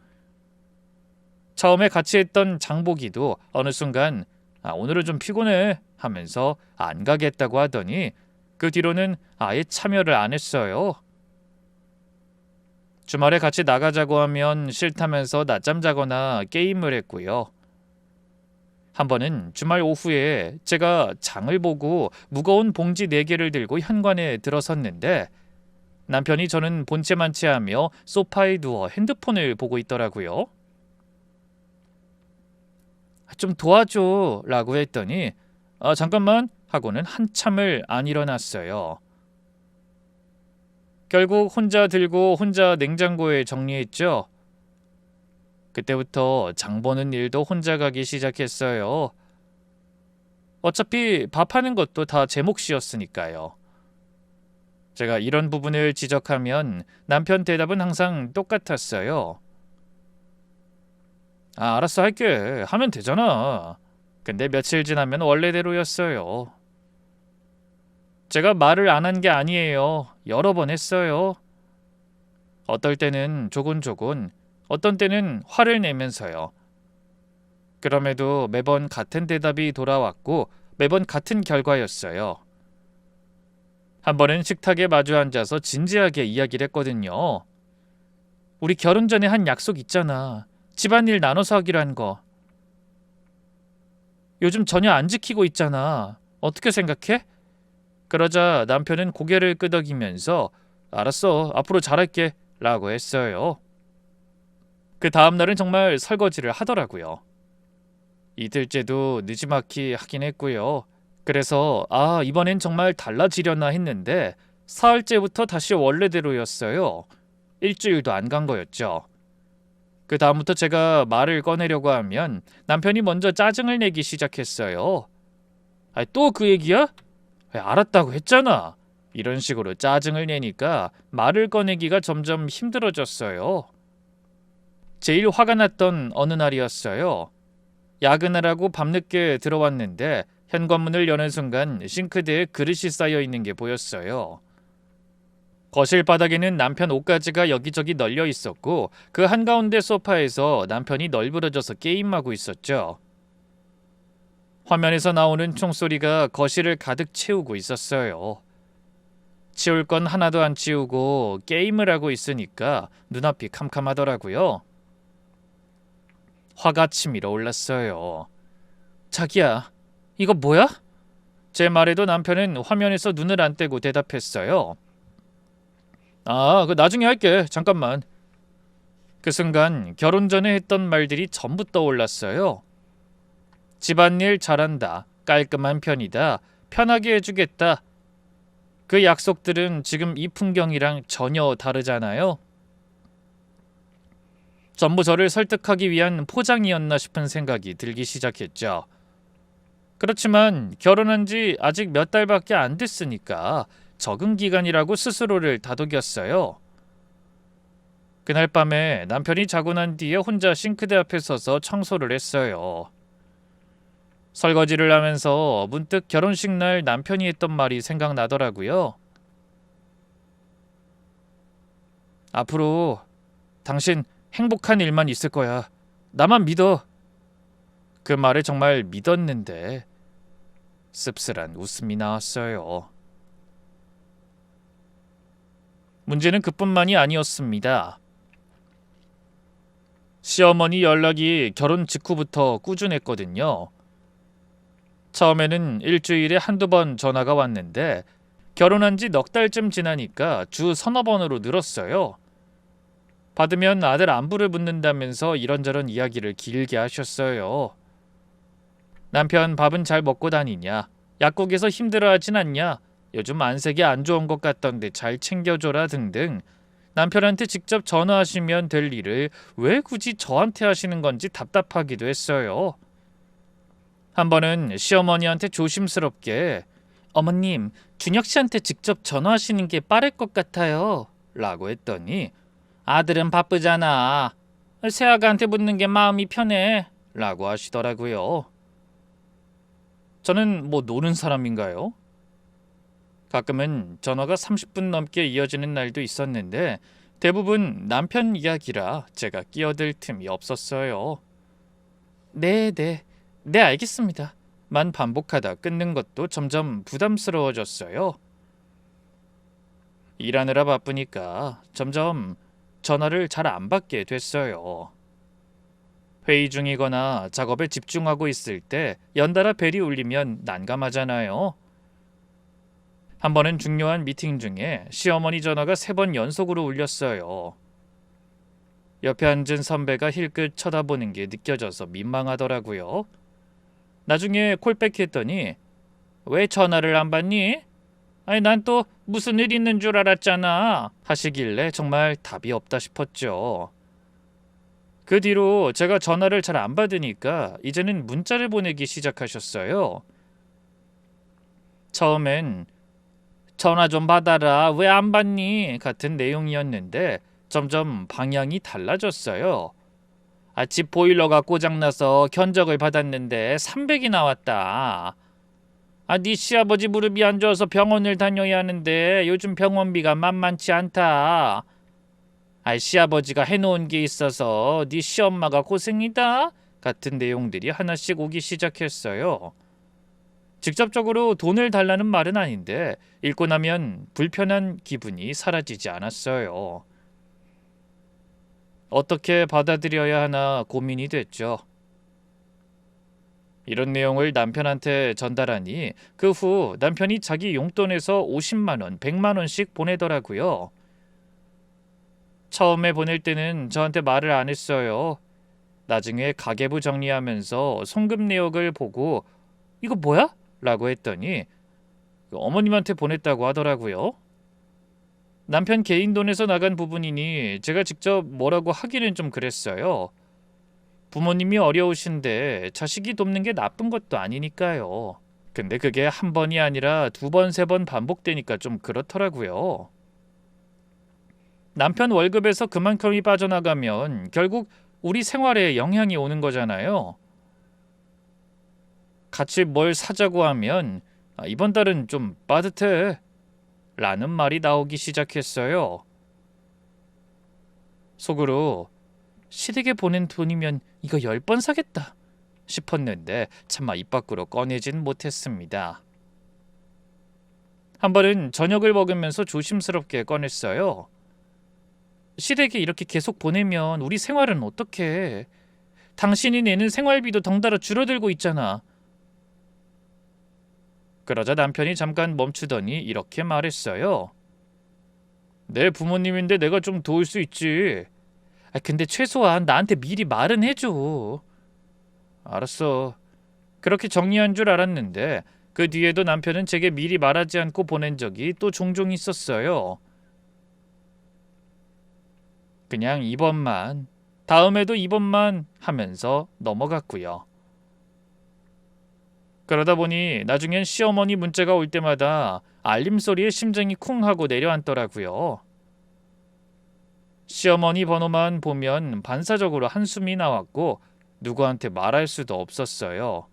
처음에 같이 했던 장보기도 어느 순간 오늘은 좀 피곤해 하면서 안 가겠다고 하더니 그 뒤로는 아예 참여를 안 했어요. 주말에 같이 나가자고 하면 싫다면서 낮잠 자거나 게임을 했고요. 한 번은 주말 오후에 제가 장을 보고 무거운 봉지 4개를 들고 현관에 들어섰는데 남편이 저는 본체만 채하며 소파에 누워 핸드폰을 보고 있더라고요. 좀 도와줘 라고 했더니 잠깐만 하고는 한참을 안 일어났어요. 결국 혼자 들고 혼자 냉장고에 정리했죠. 그때부터 장 보는 일도 혼자 가기 시작했어요. 어차피 밥하는 것도 다 제 몫이었으니까요. 제가 이런 부분을 지적하면 남편 대답은 항상 똑같았어요. 알았어 할게. 하면 되잖아. 근데 며칠 지나면 원래대로였어요. 제가 말을 안 한 게 아니에요. 여러 번 했어요. 어떨 때는 조곤조곤, 어떤 때는 화를 내면서요. 그럼에도 매번 같은 대답이 돌아왔고 매번 같은 결과였어요. 한 번은 식탁에 마주 앉아서 진지하게 이야기를 했거든요. 우리 결혼 전에 한 약속 있잖아. 집안일 나눠서 하기로 한 거. 요즘 전혀 안 지키고 있잖아. 어떻게 생각해? 그러자 남편은 고개를 끄덕이면서 알았어. 앞으로 잘할게. 라고 했어요. 그 다음 날은 정말 설거지를 하더라고요. 이틀째도 느지막이 하긴 했고요. 그래서 이번엔 정말 달라지려나 했는데 사흘째부터 다시 원래대로였어요. 일주일도 안 간 거였죠. 그 다음부터 제가 말을 꺼내려고 하면 남편이 먼저 짜증을 내기 시작했어요. 또 그 얘기야? 알았다고 했잖아. 이런 식으로 짜증을 내니까 말을 꺼내기가 점점 힘들어졌어요. 제일 화가 났던 어느 날이었어요. 야근을 하고 밤늦게 들어왔는데 현관문을 여는 순간 싱크대에 그릇이 쌓여 있는 게 보였어요. 거실 바닥에는 남편 옷가지가 여기저기 널려 있었고 그 한가운데 소파에서 남편이 널브러져서 게임하고 있었죠. 화면에서 나오는 총소리가 거실을 가득 채우고 있었어요. 치울 건 하나도 안 치우고 게임을 하고 있으니까 눈앞이 캄캄하더라고요. 화가 치밀어 올랐어요. 자기야, 이거 뭐야? 제 말에도 남편은 화면에서 눈을 안 떼고 대답했어요. 나중에 할게. 잠깐만. 그 순간 결혼 전에 했던 말들이 전부 떠올랐어요. 집안일 잘한다. 깔끔한 편이다. 편하게 해주겠다. 그 약속들은 지금 이 풍경이랑 전혀 다르잖아요. 전부 저를 설득하기 위한 포장이었나 싶은 생각이 들기 시작했죠. 그렇지만 결혼한 지 아직 몇 달밖에 안 됐으니까 적응 기간이라고 스스로를 다독였어요. 그날 밤에 남편이 자고 난 뒤에 혼자 싱크대 앞에 서서 청소를 했어요. 설거지를 하면서 문득 결혼식 날 남편이 했던 말이 생각나더라고요. 앞으로 당신 행복한 일만 있을 거야. 나만 믿어. 그 말을 정말 믿었는데 씁쓸한 웃음이 나왔어요. 문제는 그뿐만이 아니었습니다. 시어머니 연락이 결혼 직후부터 꾸준했거든요. 처음에는 일주일에 한두 번 전화가 왔는데 결혼한 지 넉 달쯤 지나니까 주 서너 번으로 늘었어요. 받으면 아들 안부를 묻는다면서 이런저런 이야기를 길게 하셨어요. 남편 밥은 잘 먹고 다니냐? 약국에서 힘들어하진 않냐? 요즘 안색이 안 좋은 것 같던데 잘 챙겨줘라 등등. 남편한테 직접 전화하시면 될 일을 왜 굳이 저한테 하시는 건지 답답하기도 했어요. 한 번은 시어머니한테 조심스럽게 어머님, 준혁 씨한테 직접 전화하시는 게 빠를 것 같아요. 라고 했더니 아들은 바쁘잖아. 새아가한테 묻는 게 마음이 편해. 라고 하시더라고요. 저는 노는 사람인가요? 가끔은 전화가 30분 넘게 이어지는 날도 있었는데 대부분 남편 이야기라 제가 끼어들 틈이 없었어요. 네, 네. 네, 알겠습니다. 만 반복하다 끊는 것도 점점 부담스러워졌어요. 일하느라 바쁘니까 점점 전화를 잘 안 받게 됐어요. 회의 중이거나 작업에 집중하고 있을 때 연달아 벨이 울리면 난감하잖아요. 한 번은 중요한 미팅 중에 시어머니 전화가 3번 연속으로 울렸어요. 옆에 앉은 선배가 힐끗 쳐다보는 게 느껴져서 민망하더라고요. 나중에 콜백했더니 왜 전화를 안 받니? 아니 난 또 무슨 일 있는 줄 알았잖아 하시길래 정말 답이 없다 싶었죠. 그 뒤로 제가 전화를 잘 안 받으니까 이제는 문자를 보내기 시작하셨어요. 처음엔 전화 좀 받아라 왜 안 받니 같은 내용이었는데 점점 방향이 달라졌어요. 집 보일러가 고장나서 견적을 받았는데 300이 나왔다. 네 시아버지 무릎이 안 좋아서 병원을 다녀야 하는데 요즘 병원비가 만만치 않다. 시아버지가 해놓은 게 있어서 네 시엄마가 고생이다. 같은 내용들이 하나씩 오기 시작했어요. 직접적으로 돈을 달라는 말은 아닌데 읽고 나면 불편한 기분이 사라지지 않았어요. 어떻게 받아들여야 하나 고민이 됐죠. 이런 내용을 남편한테 전달하니 그 후 남편이 자기 용돈에서 50만 원, 100만 원씩 보내더라고요. 처음에 보낼 때는 저한테 말을 안 했어요. 나중에 가계부 정리하면서 송금 내역을 보고 이거 뭐야? 라고 했더니 어머님한테 보냈다고 하더라고요. 남편 개인 돈에서 나간 부분이니 제가 직접 뭐라고 하기는 좀 그랬어요. 부모님이 어려우신데 자식이 돕는 게 나쁜 것도 아니니까요. 근데 그게 한 번이 아니라 2번, 3번 반복되니까 좀 그렇더라고요. 남편 월급에서 그만큼이 빠져나가면 결국 우리 생활에 영향이 오는 거잖아요. 같이 뭘 사자고 하면 이번 달은 좀 빠듯해 라는 말이 나오기 시작했어요. 속으로 시댁에 보낸 돈이면 이거 10번 사겠다 싶었는데 차마 입 밖으로 꺼내진 못했습니다. 한 번은 저녁을 먹으면서 조심스럽게 꺼냈어요. 시댁에 이렇게 계속 보내면 우리 생활은 어떡해? 당신이 내는 생활비도 덩달아 줄어들고 있잖아. 그러자 남편이 잠깐 멈추더니 이렇게 말했어요. 내 부모님인데 내가 좀 도울 수 있지. 근데 최소한 나한테 미리 말은 해줘. 알았어. 그렇게 정리한 줄 알았는데 그 뒤에도 남편은 제게 미리 말하지 않고 보낸 적이 또 종종 있었어요. 그냥 이번만, 다음에도 이번만 하면서 넘어갔고요. 그러다 보니 나중엔 시어머니 문자가 올 때마다 알림 소리에 심장이 쿵 하고 내려앉더라고요. 시어머니 번호만 보면 반사적으로 한숨이 나왔고 누구한테 말할 수도 없었어요.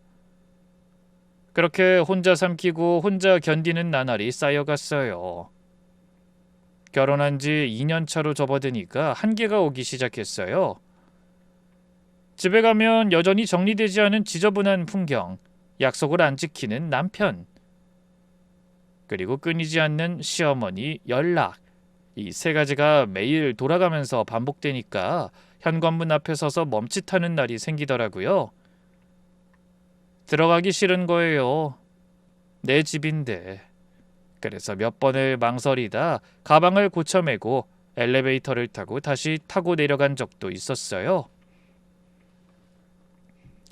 그렇게 혼자 삼키고 혼자 견디는 나날이 쌓여갔어요. 결혼한 지 2년 차로 접어드니까 한계가 오기 시작했어요. 집에 가면 여전히 정리되지 않은 지저분한 풍경, 약속을 안 지키는 남편, 그리고 끊이지 않는 시어머니 연락, 이 3가지가 매일 돌아가면서 반복되니까 현관문 앞에 서서 멈칫하는 날이 생기더라고요. 들어가기 싫은 거예요. 내 집인데. 그래서 몇 번을 망설이다 가방을 고쳐매고 엘리베이터를 타고 다시 타고 내려간 적도 있었어요.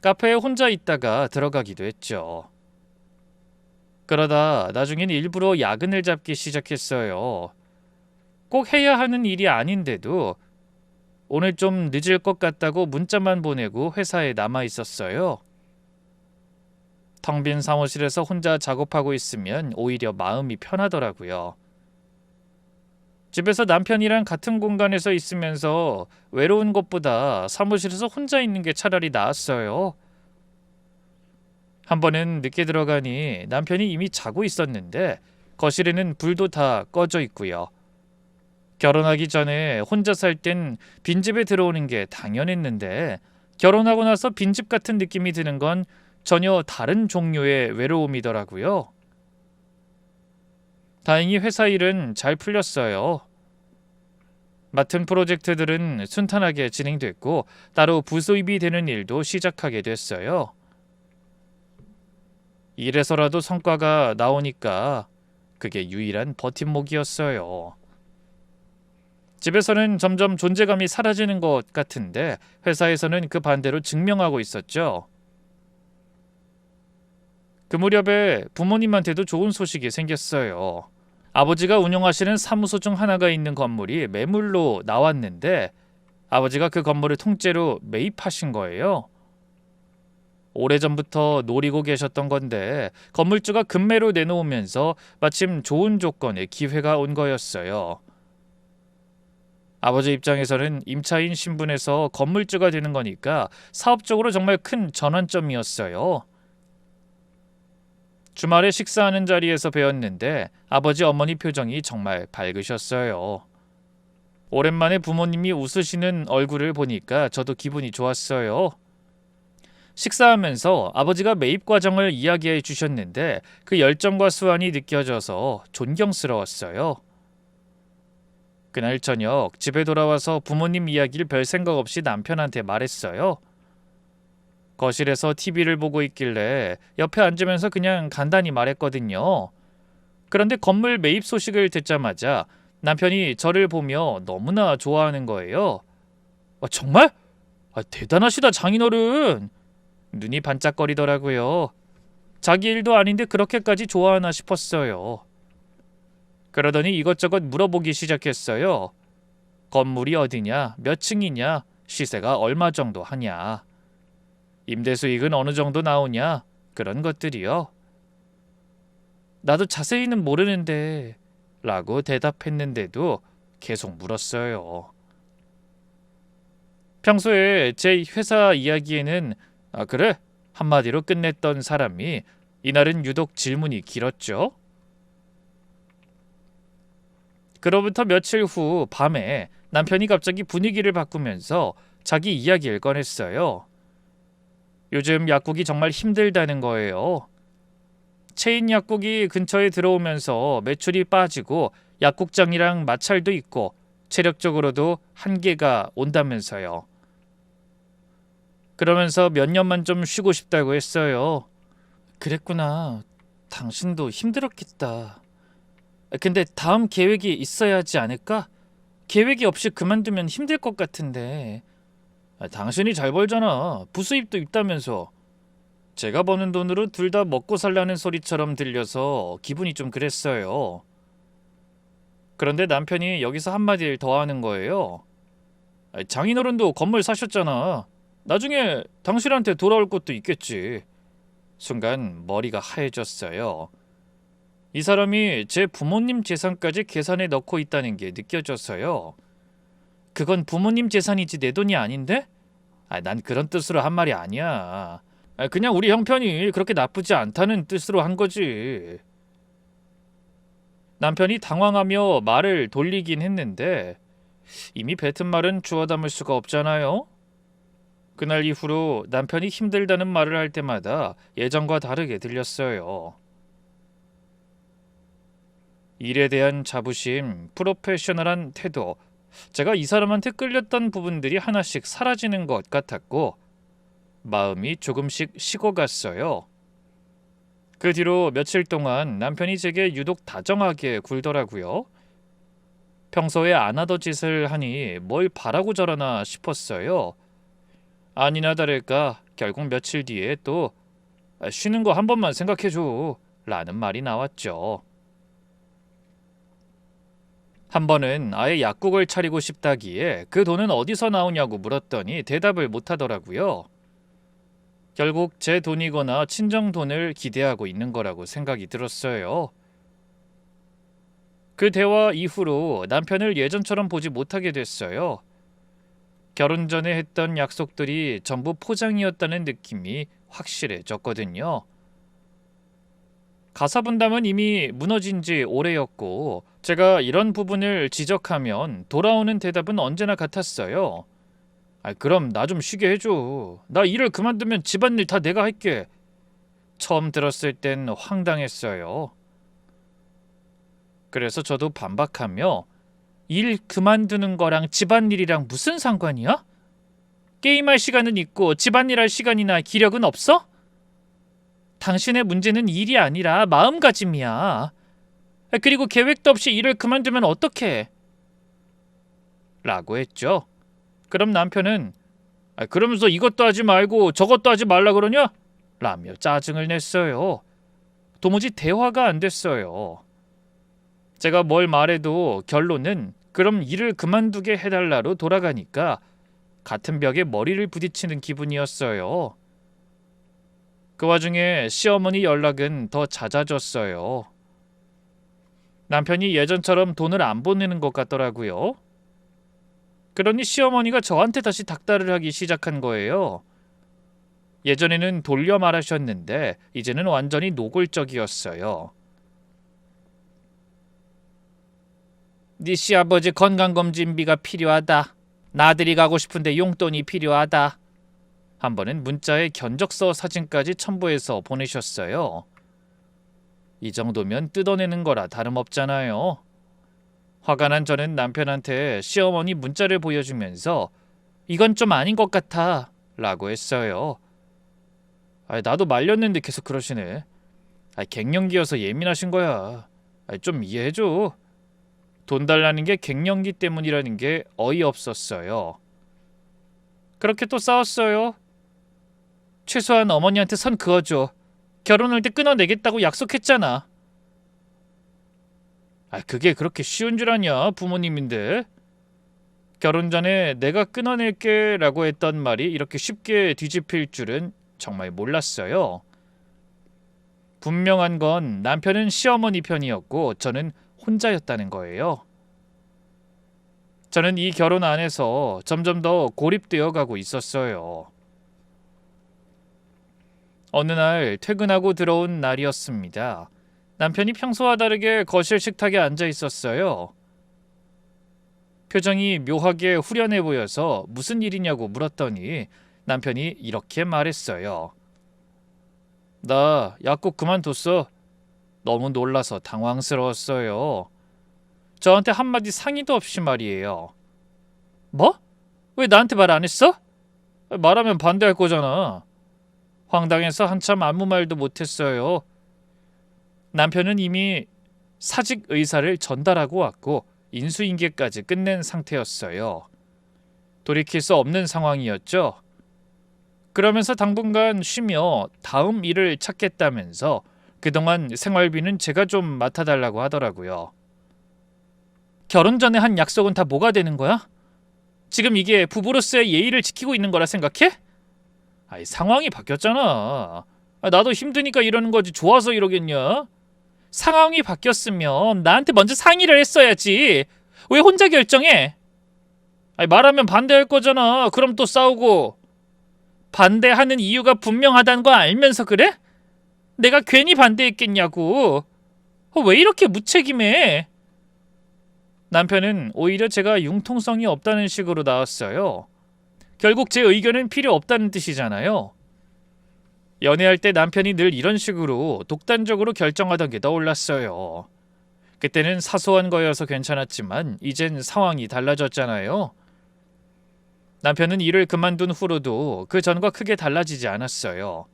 카페에 혼자 있다가 들어가기도 했죠. 그러다 나중엔 일부러 야근을 잡기 시작했어요. 꼭 해야 하는 일이 아닌데도 오늘 좀 늦을 것 같다고 문자만 보내고 회사에 남아 있었어요. 텅 빈 사무실에서 혼자 작업하고 있으면 오히려 마음이 편하더라고요. 집에서 남편이랑 같은 공간에서 있으면서 외로운 것보다 사무실에서 혼자 있는 게 차라리 나았어요. 한 번은 늦게 들어가니 남편이 이미 자고 있었는데 거실에는 불도 다 꺼져 있고요. 결혼하기 전에 혼자 살 땐 빈집에 들어오는 게 당연했는데 결혼하고 나서 빈집 같은 느낌이 드는 건 전혀 다른 종류의 외로움이더라고요. 다행히 회사 일은 잘 풀렸어요. 맡은 프로젝트들은 순탄하게 진행됐고 따로 부수입이 되는 일도 시작하게 됐어요. 이래서라도 성과가 나오니까 그게 유일한 버팀목이었어요. 집에서는 점점 존재감이 사라지는 것 같은데 회사에서는 그 반대로 증명하고 있었죠. 그 무렵에 부모님한테도 좋은 소식이 생겼어요. 아버지가 운영하시는 사무소 중 하나가 있는 건물이 매물로 나왔는데 아버지가 그 건물을 통째로 매입하신 거예요. 오래전부터 노리고 계셨던 건데 건물주가 급매로 내놓으면서 마침 좋은 조건의 기회가 온 거였어요. 아버지 입장에서는 임차인 신분에서 건물주가 되는 거니까 사업적으로 정말 큰 전환점이었어요. 주말에 식사하는 자리에서 배웠는데 아버지 어머니 표정이 정말 밝으셨어요. 오랜만에 부모님이 웃으시는 얼굴을 보니까 저도 기분이 좋았어요. 식사하면서 아버지가 매입 과정을 이야기해 주셨는데 그 열정과 수완이 느껴져서 존경스러웠어요. 그날 저녁 집에 돌아와서 부모님 이야기를 별 생각 없이 남편한테 말했어요. 거실에서 TV를 보고 있길래 옆에 앉으면서 그냥 간단히 말했거든요. 그런데 건물 매입 소식을 듣자마자 남편이 저를 보며 너무나 좋아하는 거예요. 정말? 대단하시다 장인어른. 눈이 반짝거리더라고요. 자기 일도 아닌데 그렇게까지 좋아하나 싶었어요. 그러더니 이것저것 물어보기 시작했어요. 건물이 어디냐, 몇 층이냐, 시세가 얼마 정도 하냐, 임대 수익은 어느 정도 나오냐, 그런 것들이요. 나도 자세히는 모르는데 라고 대답했는데도 계속 물었어요. 평소에 제 회사 이야기에는 그래? 한마디로 끝냈던 사람이 이날은 유독 질문이 길었죠. 그로부터 며칠 후 밤에 남편이 갑자기 분위기를 바꾸면서 자기 이야기를 꺼냈어요. 요즘 약국이 정말 힘들다는 거예요. 체인 약국이 근처에 들어오면서 매출이 빠지고 약국장이랑 마찰도 있고 체력적으로도 한계가 온다면서요. 그러면서 몇 년만 좀 쉬고 싶다고 했어요. 그랬구나. 당신도 힘들었겠다. 근데 다음 계획이 있어야 하지 않을까? 계획이 없이 그만두면 힘들 것 같은데. 당신이 잘 벌잖아. 부수입도 있다면서. 제가 버는 돈으로 둘 다 먹고 살라는 소리처럼 들려서 기분이 좀 그랬어요. 그런데 남편이 여기서 한마디를 더 하는 거예요. 장인어른도 건물 사셨잖아. 나중에 당신한테 돌아올 것도 있겠지. 순간 머리가 하얘졌어요. 이 사람이 제 부모님 재산까지 계산에 넣고 있다는 게 느껴졌어요. 그건 부모님 재산이지 내 돈이 아닌데? 난 그런 뜻으로 한 말이 아니야. 그냥 우리 형편이 그렇게 나쁘지 않다는 뜻으로 한 거지. 남편이 당황하며 말을 돌리긴 했는데 이미 뱉은 말은 주워 담을 수가 없잖아요. 그날 이후로 남편이 힘들다는 말을 할 때마다 예전과 다르게 들렸어요. 일에 대한 자부심, 프로페셔널한 태도, 제가 이 사람한테 끌렸던 부분들이 하나씩 사라지는 것 같았고 마음이 조금씩 식어갔어요. 그 뒤로 며칠 동안 남편이 제게 유독 다정하게 굴더라고요. 평소에 안 하던 짓을 하니 뭘 바라고 저러나 싶었어요. 아니나 다를까 결국 며칠 뒤에 또 쉬는 거 한 번만 생각해줘 라는 말이 나왔죠. 한 번은 아예 약국을 차리고 싶다기에 그 돈은 어디서 나오냐고 물었더니 대답을 못하더라고요. 결국 제 돈이거나 친정 돈을 기대하고 있는 거라고 생각이 들었어요. 그 대화 이후로 남편을 예전처럼 보지 못하게 됐어요. 결혼 전에 했던 약속들이 전부 포장이었다는 느낌이 확실해졌거든요. 가사 분담은 이미 무너진 지 오래였고 제가 이런 부분을 지적하면 돌아오는 대답은 언제나 같았어요. 그럼 나 좀 쉬게 해줘. 나 일을 그만두면 집안일 다 내가 할게. 처음 들었을 땐 황당했어요. 그래서 저도 반박하며 일 그만두는 거랑 집안일이랑 무슨 상관이야? 게임할 시간은 있고 집안일 할 시간이나 기력은 없어? 당신의 문제는 일이 아니라 마음가짐이야. 그리고 계획도 없이 일을 그만두면 어떡해? 라고 했죠. 그럼 남편은 그러면서 이것도 하지 말고 저것도 하지 말라 그러냐? 라며 짜증을 냈어요. 도무지 대화가 안 됐어요. 제가 뭘 말해도 결론은 그럼 일을 그만두게 해달라로 돌아가니까 같은 벽에 머리를 부딪히는 기분이었어요. 그 와중에 시어머니 연락은 더 잦아졌어요. 남편이 예전처럼 돈을 안 보내는 것 같더라고요. 그러니 시어머니가 저한테 다시 닥달을 하기 시작한 거예요. 예전에는 돌려 말하셨는데 이제는 완전히 노골적이었어요. 네 시아버지 건강검진비가 필요하다. 나들이 가고 싶은데 용돈이 필요하다. 한 번은 문자에 견적서 사진까지 첨부해서 보내셨어요. 이 정도면 뜯어내는 거라 다름없잖아요. 화가 난 저는 남편한테 시어머니 문자를 보여주면서 이건 좀 아닌 것 같아 라고 했어요. 나도 말렸는데 계속 그러시네. 갱년기여서 예민하신 거야. 좀 이해해줘. 돈 달라는 게 갱년기 때문이라는 게 어이없었어요. 그렇게 또 싸웠어요. 최소한 어머니한테 선 그어줘. 결혼할 때 끊어내겠다고 약속했잖아. 그게 그렇게 쉬운 줄 아냐, 부모님인데. 결혼 전에 내가 끊어낼게 라고 했던 말이 이렇게 쉽게 뒤집힐 줄은 정말 몰랐어요. 분명한 건 남편은 시어머니 편이었고 저는 혼자였다는 거예요. 저는 이 결혼 안에서 점점 더 고립되어 가고 있었어요. 어느 날 퇴근하고 들어온 날이었습니다. 남편이 평소와 다르게 거실 식탁에 앉아 있었어요. 표정이 묘하게 후련해 보여서 무슨 일이냐고 물었더니 남편이 이렇게 말했어요. 나 약국 그만뒀어. 너무 놀라서 당황스러웠어요. 저한테 한마디 상의도 없이 말이에요. 뭐? 왜 나한테 말 안 했어? 말하면 반대할 거잖아. 황당해서 한참 아무 말도 못했어요. 남편은 이미 사직 의사를 전달하고 왔고 인수인계까지 끝낸 상태였어요. 돌이킬 수 없는 상황이었죠. 그러면서 당분간 쉬며 다음 일을 찾겠다면서 그동안 생활비는 제가 좀 맡아달라고 하더라고요. 결혼 전에 한 약속은 다 뭐가 되는 거야? 지금 이게 부부로서의 예의를 지키고 있는 거라 생각해? 상황이 바뀌었잖아. 나도 힘드니까 이러는 거지 좋아서 이러겠냐? 상황이 바뀌었으면 나한테 먼저 상의를 했어야지. 왜 혼자 결정해? 말하면 반대할 거잖아. 그럼 또 싸우고. 반대하는 이유가 분명하다는 거 알면서 그래? 내가 괜히 반대했겠냐고. 왜 이렇게 무책임해? 남편은 오히려 제가 융통성이 없다는 식으로 나왔어요. 결국 제 의견은 필요 없다는 뜻이잖아요. 연애할 때 남편이 늘 이런 식으로 독단적으로 결정하던 게 떠올랐어요. 그때는 사소한 거여서 괜찮았지만 이젠 상황이 달라졌잖아요. 남편은 일을 그만둔 후로도 그 전과 크게 달라지지 않았어요.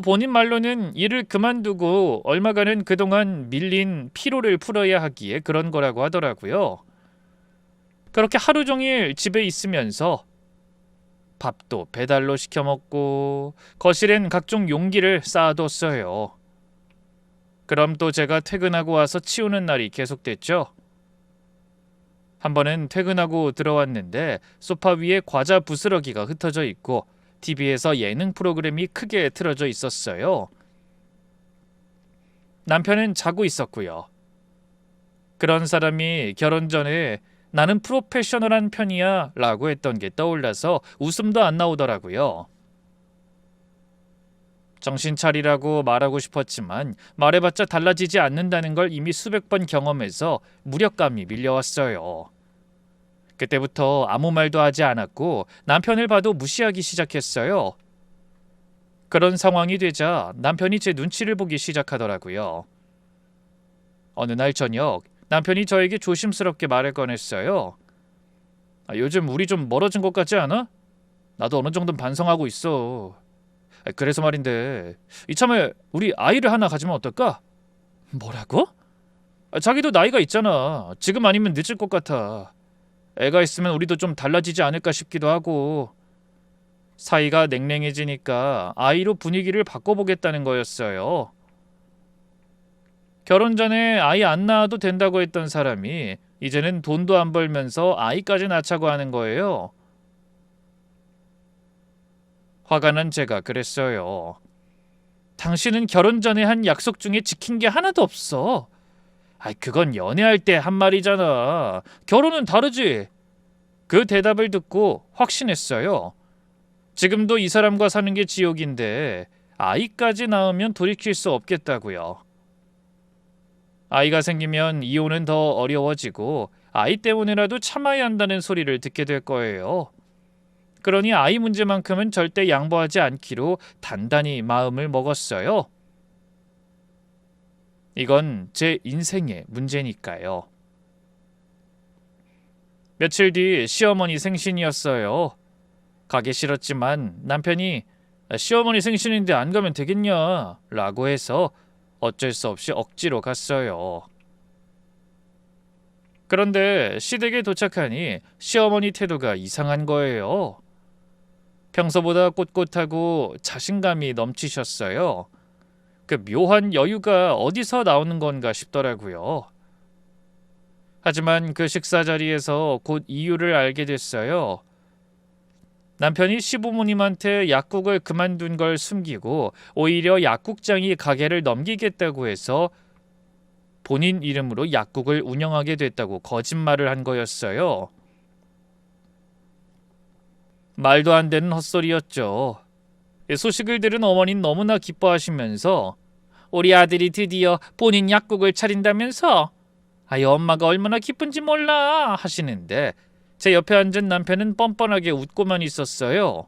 본인 말로는 일을 그만두고 얼마간은 그동안 밀린 피로를 풀어야 하기에 그런 거라고 하더라고요. 그렇게 하루 종일 집에 있으면서 밥도 배달로 시켜 먹고 거실엔 각종 용기를 쌓아뒀어요. 그럼 또 제가 퇴근하고 와서 치우는 날이 계속됐죠. 한 번은 퇴근하고 들어왔는데 소파 위에 과자 부스러기가 흩어져 있고 TV에서 예능 프로그램이 크게 틀어져 있었어요. 남편은 자고 있었고요. 그런 사람이 결혼 전에 나는 프로페셔널한 편이야 라고 했던 게 떠올라서 웃음도 안 나오더라고요. 정신 차리라고 말하고 싶었지만 말해봤자 달라지지 않는다는 걸 이미 수백 번 경험해서 무력감이 밀려왔어요. 그때부터 아무 말도 하지 않았고 남편을 봐도 무시하기 시작했어요. 그런 상황이 되자 남편이 제 눈치를 보기 시작하더라고요. 어느 날 저녁 남편이 저에게 조심스럽게 말을 꺼냈어요. 요즘 우리 좀 멀어진 것 같지 않아? 나도 어느 정도는 반성하고 있어. 그래서 말인데 이참에 우리 아이를 하나 가지면 어떨까? 뭐라고? 자기도 나이가 있잖아. 지금 아니면 늦을 것 같아. 애가 있으면 우리도 좀 달라지지 않을까 싶기도 하고. 사이가 냉랭해지니까 아이로 분위기를 바꿔보겠다는 거였어요. 결혼 전에 아이 안 낳아도 된다고 했던 사람이 이제는 돈도 안 벌면서 아이까지 낳자고 하는 거예요. 화가 난 제가 그랬어요. 당신은 결혼 전에 한 약속 중에 지킨 게 하나도 없어. 그건 연애할 때 한 말이잖아. 결혼은 다르지. 그 대답을 듣고 확신했어요. 지금도 이 사람과 사는 게 지옥인데 아이까지 낳으면 돌이킬 수 없겠다고요. 아이가 생기면 이혼은 더 어려워지고 아이 때문에라도 참아야 한다는 소리를 듣게 될 거예요. 그러니 아이 문제만큼은 절대 양보하지 않기로 단단히 마음을 먹었어요. 이건 제 인생의 문제니까요. 며칠 뒤 시어머니 생신이었어요. 가기 싫었지만 남편이 시어머니 생신인데 안 가면 되겠냐 라고 해서 어쩔 수 없이 억지로 갔어요. 그런데 시댁에 도착하니 시어머니 태도가 이상한 거예요. 평소보다 꼿꼿하고 자신감이 넘치셨어요. 그 묘한 여유가 어디서 나오는 건가 싶더라고요. 하지만 그 식사 자리에서 곧 이유를 알게 됐어요. 남편이 시부모님한테 약국을 그만둔 걸 숨기고 오히려 약국장이 가게를 넘기겠다고 해서 본인 이름으로 약국을 운영하게 됐다고 거짓말을 한 거였어요. 말도 안 되는 헛소리였죠. 소식을 들은 어머니는 너무나 기뻐하시면서 우리 아들이 드디어 본인 약국을 차린다면서 엄마가 얼마나 기쁜지 몰라 하시는데 제 옆에 앉은 남편은 뻔뻔하게 웃고만 있었어요.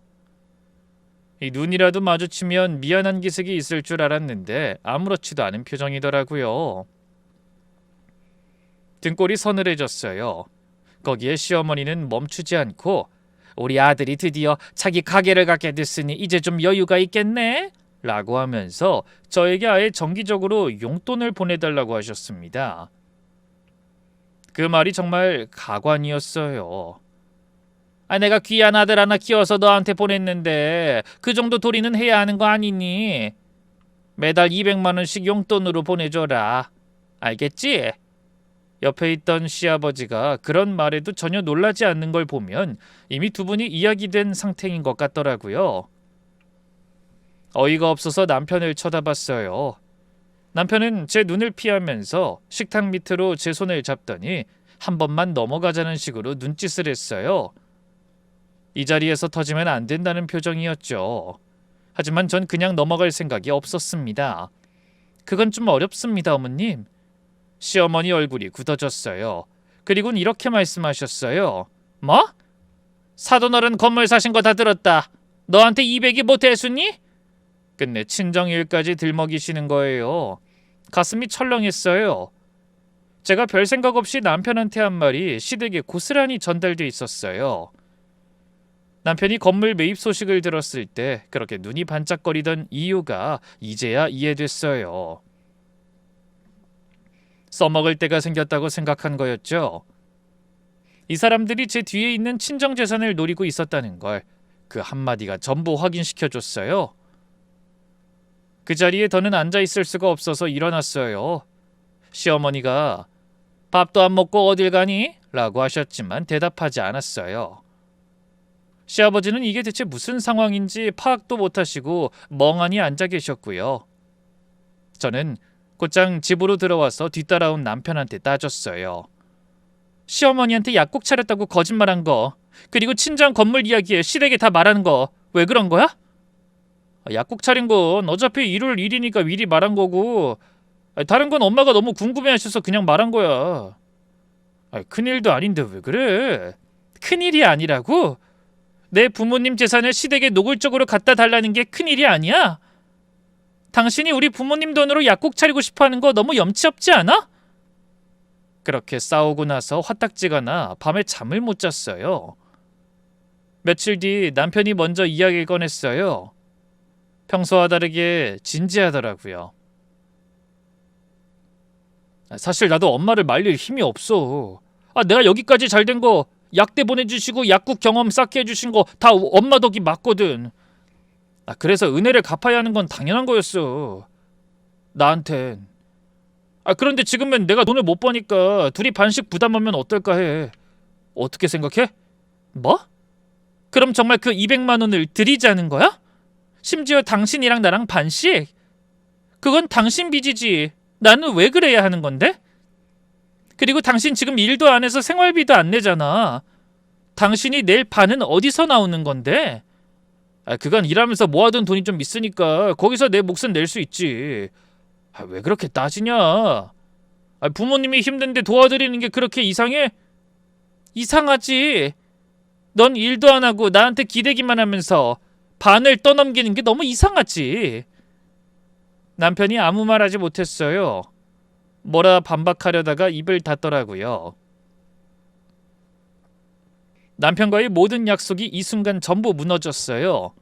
눈이라도 마주치면 미안한 기색이 있을 줄 알았는데 아무렇지도 않은 표정이더라고요. 등골이 서늘해졌어요. 거기에 시어머니는 멈추지 않고 우리 아들이 드디어 자기 가게를 갖게 됐으니 이제 좀 여유가 있겠네? 라고 하면서 저에게 아예 정기적으로 용돈을 보내달라고 하셨습니다. 그 말이 정말 가관이었어요. 내가 귀한 아들 하나 키워서 너한테 보냈는데 그 정도 도리는 해야 하는 거 아니니? 매달 200만 원씩 용돈으로 보내줘라. 알겠지? 옆에 있던 시아버지가 그런 말에도 전혀 놀라지 않는 걸 보면 이미 두 분이 이야기된 상태인 것 같더라고요. 어이가 없어서 남편을 쳐다봤어요. 남편은 제 눈을 피하면서 식탁 밑으로 제 손을 잡더니 한 번만 넘어가자는 식으로 눈짓을 했어요. 이 자리에서 터지면 안 된다는 표정이었죠. 하지만 전 그냥 넘어갈 생각이 없었습니다. 그건 좀 어렵습니다, 어머님. 시어머니 얼굴이 굳어졌어요. 그리고는 이렇게 말씀하셨어요. 뭐? 사돈어른 건물 사신 거 다 들었다. 너한테 200이 못 해수니? 끝내 친정일까지 들먹이시는 거예요. 가슴이 철렁했어요. 제가 별 생각 없이 남편한테 한 말이 시댁에 고스란히 전달돼 있었어요. 남편이 건물 매입 소식을 들었을 때 그렇게 눈이 반짝거리던 이유가 이제야 이해됐어요. 써먹을 때가 생겼다고 생각한 거였죠. 이 사람들이 제 뒤에 있는 친정 재산을 노리고 있었다는 걸 그 한마디가 전부 확인시켜줬어요. 그 자리에 더는 앉아있을 수가 없어서 일어났어요. 시어머니가 밥도 안 먹고 어딜 가니? 라고 하셨지만 대답하지 않았어요. 시아버지는 이게 대체 무슨 상황인지 파악도 못하시고 멍하니 앉아 계셨고요. 저는 곧장 집으로 들어와서 뒤따라온 남편한테 따졌어요. 시어머니한테 약국 차렸다고 거짓말한 거, 그리고 친정 건물 이야기에 시댁에 다 말하는 거 왜 그런 거야? 약국 차린 건 어차피 일요일 일이니까 미리 말한 거고, 다른 건 엄마가 너무 궁금해하셔서 그냥 말한 거야. 큰일도 아닌데 왜 그래? 큰일이 아니라고? 내 부모님 재산을 시댁에 노골적으로 갖다 달라는 게 큰일이 아니야? 당신이 우리 부모님 돈으로 약국 차리고 싶어하는 거 너무 염치 없지 않아? 그렇게 싸우고 나서 화딱지가 나 밤에 잠을 못 잤어요. 며칠 뒤 남편이 먼저 이야기를 꺼냈어요. 평소와 다르게 진지하더라고요. 사실 나도 엄마를 말릴 힘이 없어. 내가 여기까지 잘 된 거 약대 보내주시고 약국 경험 쌓게 해주신 거 다 엄마 덕이 맞거든. 그래서 은혜를 갚아야 하는 건 당연한 거였어. 나한텐. 그런데 지금은 내가 돈을 못 버니까 둘이 반씩 부담하면 어떨까 해. 어떻게 생각해? 뭐? 그럼 정말 그 200만 원을 드리자는 거야? 심지어 당신이랑 나랑 반씩? 그건 당신 빚이지. 나는 왜 그래야 하는 건데? 그리고 당신 지금 일도 안 해서 생활비도 안 내잖아. 당신이 낼 반은 어디서 나오는 건데? 그간 일하면서 모아둔 돈이 좀 있으니까 거기서 내 몫은 낼 수 있지. 왜 그렇게 따지냐? 부모님이 힘든데 도와드리는 게 그렇게 이상해? 이상하지. 넌 일도 안 하고 나한테 기대기만 하면서 반을 떠넘기는 게 너무 이상하지. 남편이 아무 말 하지 못했어요. 뭐라 반박하려다가 입을 닫더라고요. 남편과의 모든 약속이 이 순간 전부 무너졌어요.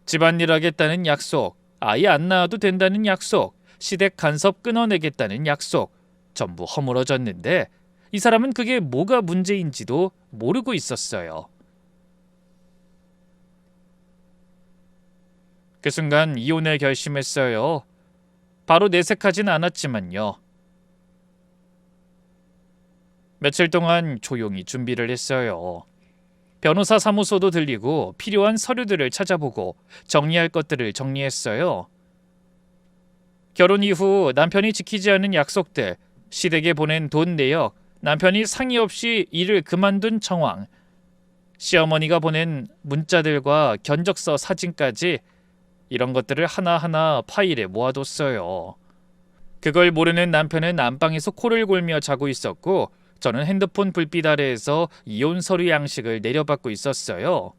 집안일 하겠다는 약속, 아이 안 낳아도 된다는 약속, 시댁 간섭 끊어내겠다는 약속, 전부 허물어졌는데 이 사람은 그게 뭐가 문제인지도 모르고 있었어요. 그 순간 이혼을 결심했어요. 바로 내색하진 않았지만요. 며칠 동안 조용히 준비를 했어요. 변호사 사무소도 들리고 필요한 서류들을 찾아보고 정리할 것들을 정리했어요. 결혼 이후 남편이 지키지 않은 약속들, 시댁에 보낸 돈 내역, 남편이 상의 없이 일을 그만둔 정황, 시어머니가 보낸 문자들과 견적서 사진까지 이런 것들을 하나하나 파일에 모아뒀어요. 그걸 모르는 남편은 안방에서 코를 골며 자고 있었고 저는 핸드폰 불빛 아래에서 이혼 서류 양식을 내려받고 있었어요.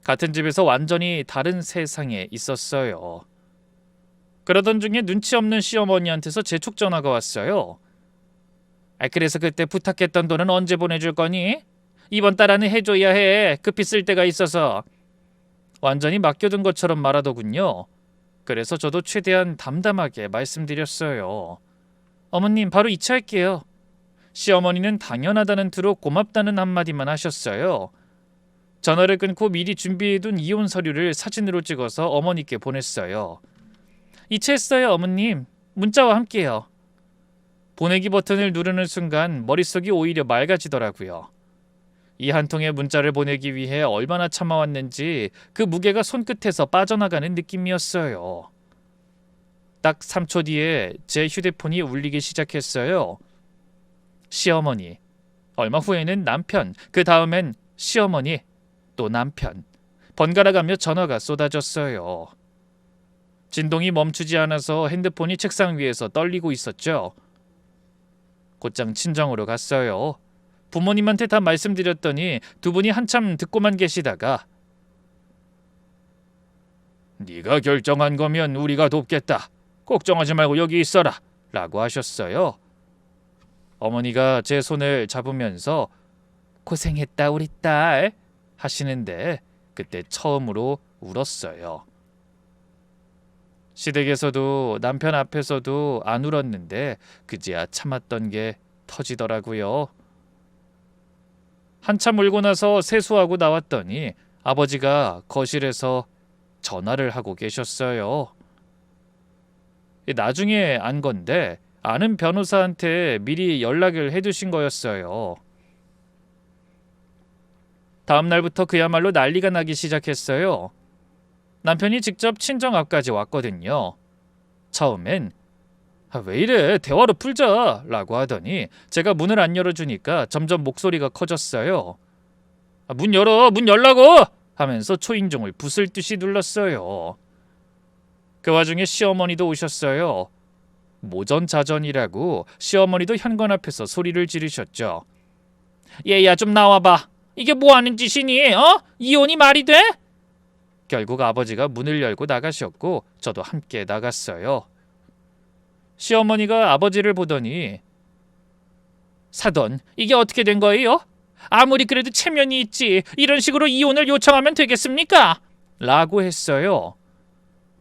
같은 집에서 완전히 다른 세상에 있었어요. 그러던 중에 눈치 없는 시어머니한테서 재촉 전화가 왔어요. 그래서 그때 부탁했던 돈은 언제 보내줄 거니? 이번 달 안에 해줘야 해. 급히 쓸 때가 있어서. 완전히 맡겨둔 것처럼 말하더군요. 그래서 저도 최대한 담담하게 말씀드렸어요. 어머님, 바로 이체할게요. 시어머니는 당연하다는 투로 고맙다는 한마디만 하셨어요. 전화를 끊고 미리 준비해둔 이혼 서류를 사진으로 찍어서 어머니께 보냈어요. 이체했어요, 어머님. 문자와 함께요. 보내기 버튼을 누르는 순간 머릿속이 오히려 맑아지더라고요. 이 한 통의 문자를 보내기 위해 얼마나 참아왔는지 그 무게가 손끝에서 빠져나가는 느낌이었어요. 딱 3초 뒤에 제 휴대폰이 울리기 시작했어요. 시어머니, 얼마 후에는 남편, 그 다음엔 시어머니, 또 남편. 번갈아가며 전화가 쏟아졌어요. 진동이 멈추지 않아서 핸드폰이 책상 위에서 떨리고 있었죠. 곧장 친정으로 갔어요. 부모님한테 다 말씀드렸더니 두 분이 한참 듣고만 계시다가 네가 결정한 거면 우리가 돕겠다. 걱정하지 말고 여기 있어라 라고 하셨어요. 어머니가 제 손을 잡으면서 고생했다 우리 딸 하시는데 그때 처음으로 울었어요. 시댁에서도 남편 앞에서도 안 울었는데 그제야 참았던 게 터지더라고요. 한참 울고 나서 세수하고 나왔더니 아버지가 거실에서 전화를 하고 계셨어요. 나중에 안 건데 아는 변호사한테 미리 연락을 해두신 거였어요. 다음 날부터 그야말로 난리가 나기 시작했어요. 남편이 직접 친정 앞까지 왔거든요. 처음엔 왜 이래 대화로 풀자 라고 하더니 제가 문을 안 열어주니까 점점 목소리가 커졌어요. 문 열어, 문 열라고! 하면서 초인종을 부술 듯이 눌렀어요. 그 와중에 시어머니도 오셨어요. 모전자전이라고 시어머니도 현관 앞에서 소리를 지르셨죠. 얘야 좀 나와봐. 이게 뭐하는 짓이니? 이혼이 말이 돼? 결국 아버지가 문을 열고 나가셨고 저도 함께 나갔어요. 시어머니가 아버지를 보더니 사돈, 이게 어떻게 된 거예요? 아무리 그래도 체면이 있지 이런 식으로 이혼을 요청하면 되겠습니까? 라고 했어요.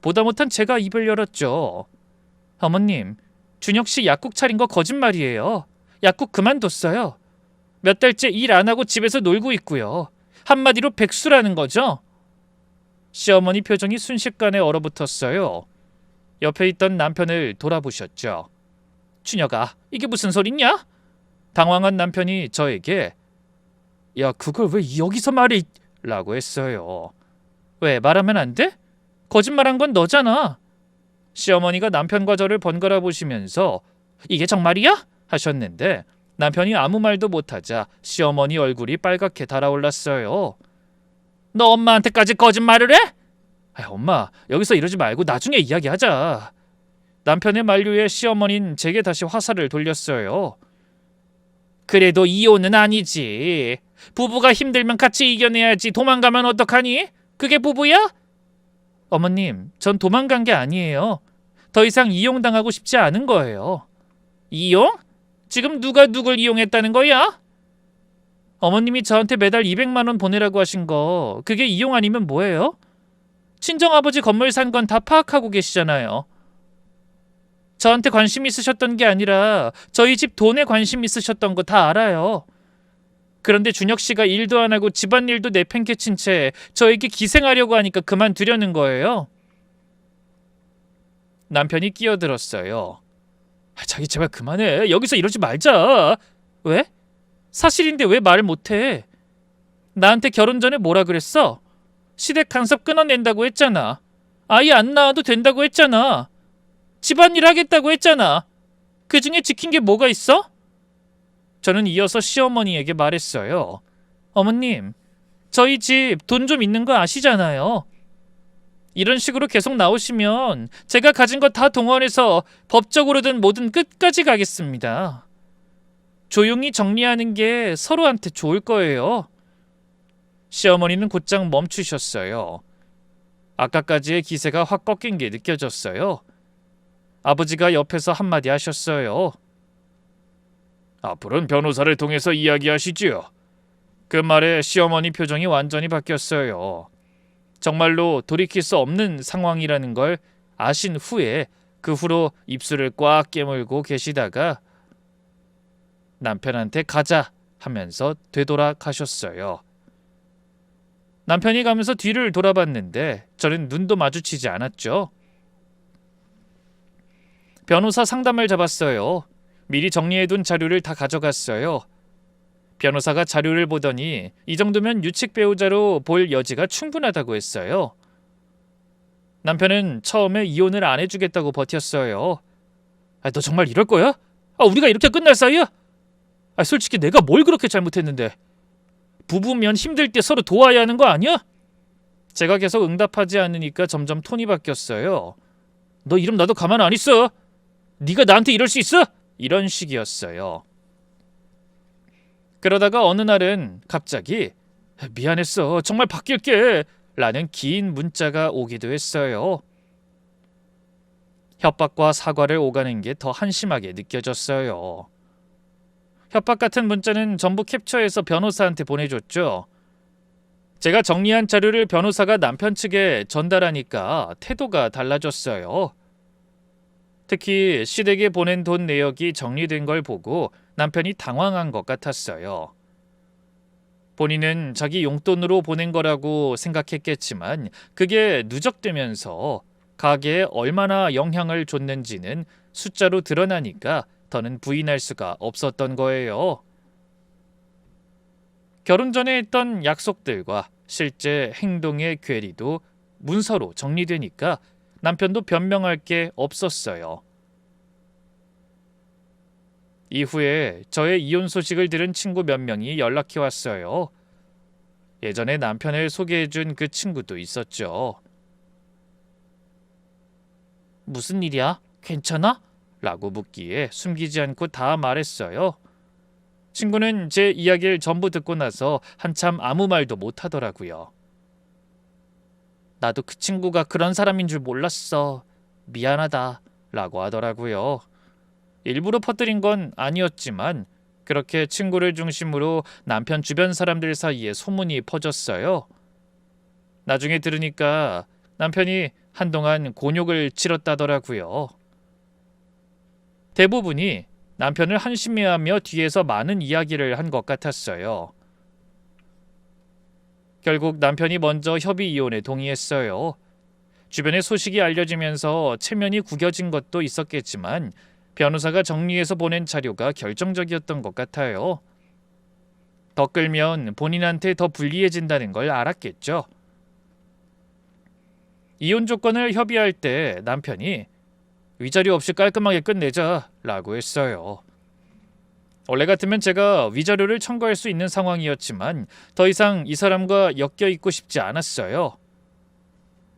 보다 못한 제가 입을 열었죠. 어머님, 준혁씨 약국 차린 거 거짓말이에요. 약국 그만뒀어요. 몇 달째 일 안 하고 집에서 놀고 있고요. 한마디로 백수라는 거죠. 시어머니 표정이 순식간에 얼어붙었어요. 옆에 있던 남편을 돌아보셨죠. 준혁아, 이게 무슨 소리냐? 당황한 남편이 저에게 야, 그걸 왜 여기서 말해? 라고 했어요. 왜, 말하면 안 돼? 거짓말한 건 너잖아. 시어머니가 남편과 저를 번갈아 보시면서 이게 정말이야? 하셨는데 남편이 아무 말도 못하자 시어머니 얼굴이 빨갛게 달아올랐어요. 너 엄마한테까지 거짓말을 해? 엄마, 여기서 이러지 말고 나중에 이야기하자. 남편의 만류에 시어머니는 제게 다시 화살을 돌렸어요. 그래도 이혼은 아니지. 부부가 힘들면 같이 이겨내야지. 도망가면 어떡하니? 그게 부부야? 어머님, 전 도망간 게 아니에요. 더 이상 이용당하고 싶지 않은 거예요. 이용? 지금 누가 누굴 이용했다는 거야? 어머님이 저한테 매달 200만 원 보내라고 하신 거 그게 이용 아니면 뭐예요? 친정아버지 건물 산 건 다 파악하고 계시잖아요. 저한테 관심 있으셨던 게 아니라 저희 집 돈에 관심 있으셨던 거 다 알아요. 그런데 준혁 씨가 일도 안 하고 집안일도 내팽개친 채 저에게 기생하려고 하니까 그만두려는 거예요. 남편이 끼어들었어요. 자기 제발 그만해. 여기서 이러지 말자. 왜? 사실인데 왜 말을 못해? 나한테 결혼 전에 뭐라 그랬어? 시댁 간섭 끊어낸다고 했잖아. 아이 안 낳아도 된다고 했잖아. 집안일 하겠다고 했잖아. 그중에 지킨 게 뭐가 있어? 저는 이어서 시어머니에게 말했어요. 어머님, 저희 집 돈 좀 있는 거 아시잖아요. 이런 식으로 계속 나오시면 제가 가진 거 다 동원해서 법적으로든 뭐든 끝까지 가겠습니다. 조용히 정리하는 게 서로한테 좋을 거예요. 시어머니는 곧장 멈추셨어요. 아까까지의 기세가 확 꺾인 게 느껴졌어요. 아버지가 옆에서 한마디 하셨어요. 앞으로는 변호사를 통해서 이야기하시지요. 그 말에 시어머니 표정이 완전히 바뀌었어요. 정말로 돌이킬 수 없는 상황이라는 걸 아신 후에 그 후로 입술을 꽉 깨물고 계시다가 남편한테 가자 하면서 되돌아가셨어요. 남편이 가면서 뒤를 돌아봤는데 저는 눈도 마주치지 않았죠. 변호사 상담을 잡았어요. 미리 정리해둔 자료를 다 가져갔어요. 변호사가 자료를 보더니 이 정도면 유책 배우자로 볼 여지가 충분하다고 했어요. 남편은 처음에 이혼을 안 해주겠다고 버텼어요. 너 정말 이럴 거야? 우리가 이렇게 끝날 사이야? 솔직히 내가 뭘 그렇게 잘못했는데. 부부면 힘들 때 서로 도와야 하는 거 아니야? 제가 계속 응답하지 않으니까 점점 톤이 바뀌었어요. 너 이름 나도 가만 안 있어. 네가 나한테 이럴 수 있어? 이런 식이었어요. 그러다가 어느 날은 갑자기 미안했어. 정말 바뀔게. 라는 긴 문자가 오기도 했어요. 협박과 사과를 오가는 게 더 한심하게 느껴졌어요. 협박 같은 문자는 전부 캡처해서 변호사한테 보내줬죠. 제가 정리한 자료를 변호사가 남편 측에 전달하니까 태도가 달라졌어요. 특히 시댁에 보낸 돈 내역이 정리된 걸 보고 남편이 당황한 것 같았어요. 본인은 자기 용돈으로 보낸 거라고 생각했겠지만 그게 누적되면서 가게에 얼마나 영향을 줬는지는 숫자로 드러나니까 더는 부인할 수가 없었던 거예요. 결혼 전에 했던 약속들과 실제 행동의 괴리도 문서로 정리되니까 남편도 변명할 게 없었어요. 이후에 저의 이혼 소식을 들은 친구 몇 명이 연락해 왔어요. 예전에 남편을 소개해준 그 친구도 있었죠. 무슨 일이야? 괜찮아? 라고 묻기에 숨기지 않고 다 말했어요. 친구는 제 이야기를 전부 듣고 나서 한참 아무 말도 못하더라고요. 나도 그 친구가 그런 사람인 줄 몰랐어. 미안하다. 라고 하더라고요. 일부러 퍼뜨린 건 아니었지만 그렇게 친구를 중심으로 남편 주변 사람들 사이에 소문이 퍼졌어요. 나중에 들으니까 남편이 한동안 곤욕을 치렀다더라고요. 대부분이 남편을 한심해하며 뒤에서 많은 이야기를 한 것 같았어요. 결국 남편이 먼저 협의 이혼에 동의했어요. 주변에 소식이 알려지면서 체면이 구겨진 것도 있었겠지만 변호사가 정리해서 보낸 자료가 결정적이었던 것 같아요. 더 끌면 본인한테 더 불리해진다는 걸 알았겠죠. 이혼 조건을 협의할 때 남편이 위자료 없이 깔끔하게 끝내자 라고 했어요. 원래 같으면 제가 위자료를 청구할 수 있는 상황이었지만 더 이상 이 사람과 엮여 있고 싶지 않았어요.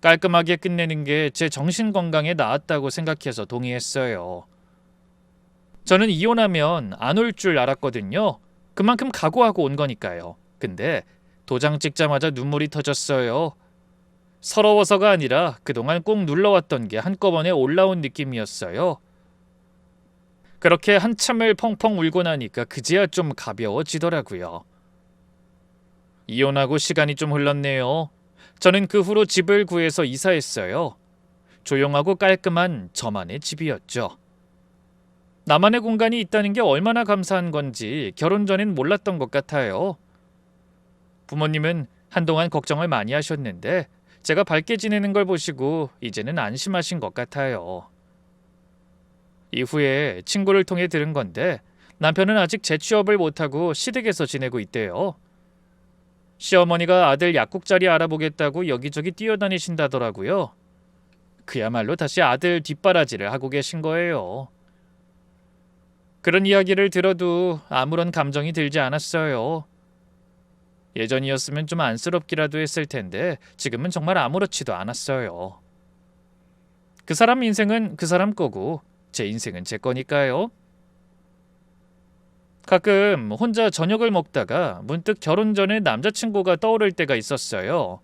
깔끔하게 끝내는 게 제 정신 건강에 나았다고 생각해서 동의했어요. 저는 이혼하면 안 올 줄 알았거든요. 그만큼 각오하고 온 거니까요. 근데 도장 찍자마자 눈물이 터졌어요. 서러워서가 아니라 그동안 꼭 눌러왔던 게 한꺼번에 올라온 느낌이었어요. 그렇게 한참을 펑펑 울고 나니까 그제야 좀 가벼워지더라고요. 이혼하고 시간이 좀 흘렀네요. 저는 그 후로 집을 구해서 이사했어요. 조용하고 깔끔한 저만의 집이었죠. 나만의 공간이 있다는 게 얼마나 감사한 건지 결혼 전엔 몰랐던 것 같아요. 부모님은 한동안 걱정을 많이 하셨는데 제가 밝게 지내는 걸 보시고 이제는 안심하신 것 같아요. 이후에 친구를 통해 들은 건데 남편은 아직 재취업을 못하고 시댁에서 지내고 있대요. 시어머니가 아들 약국자리 알아보겠다고 여기저기 뛰어다니신다더라고요. 그야말로 다시 아들 뒷바라지를 하고 계신 거예요. 그런 이야기를 들어도 아무런 감정이 들지 않았어요. 예전이었으면 좀 안쓰럽기라도 했을 텐데 지금은 정말 아무렇지도 않았어요. 그 사람 인생은 그 사람 거고 제 인생은 제 거니까요. 가끔 혼자 저녁을 먹다가 문득 결혼 전에 남자친구가 떠오를 때가 있었어요.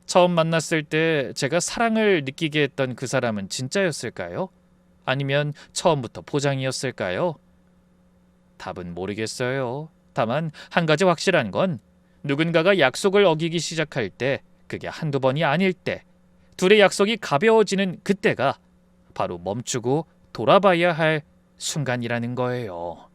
처음 만났을 때 제가 사랑을 느끼게 했던 그 사람은 진짜였을까요? 아니면 처음부터 포장이었을까요? 답은 모르겠어요. 다만 한 가지 확실한 건 누군가가 약속을 어기기 시작할 때, 그게 한두 번이 아닐 때, 둘의 약속이 가벼워지는 그때가 바로 멈추고 돌아봐야 할 순간이라는 거예요.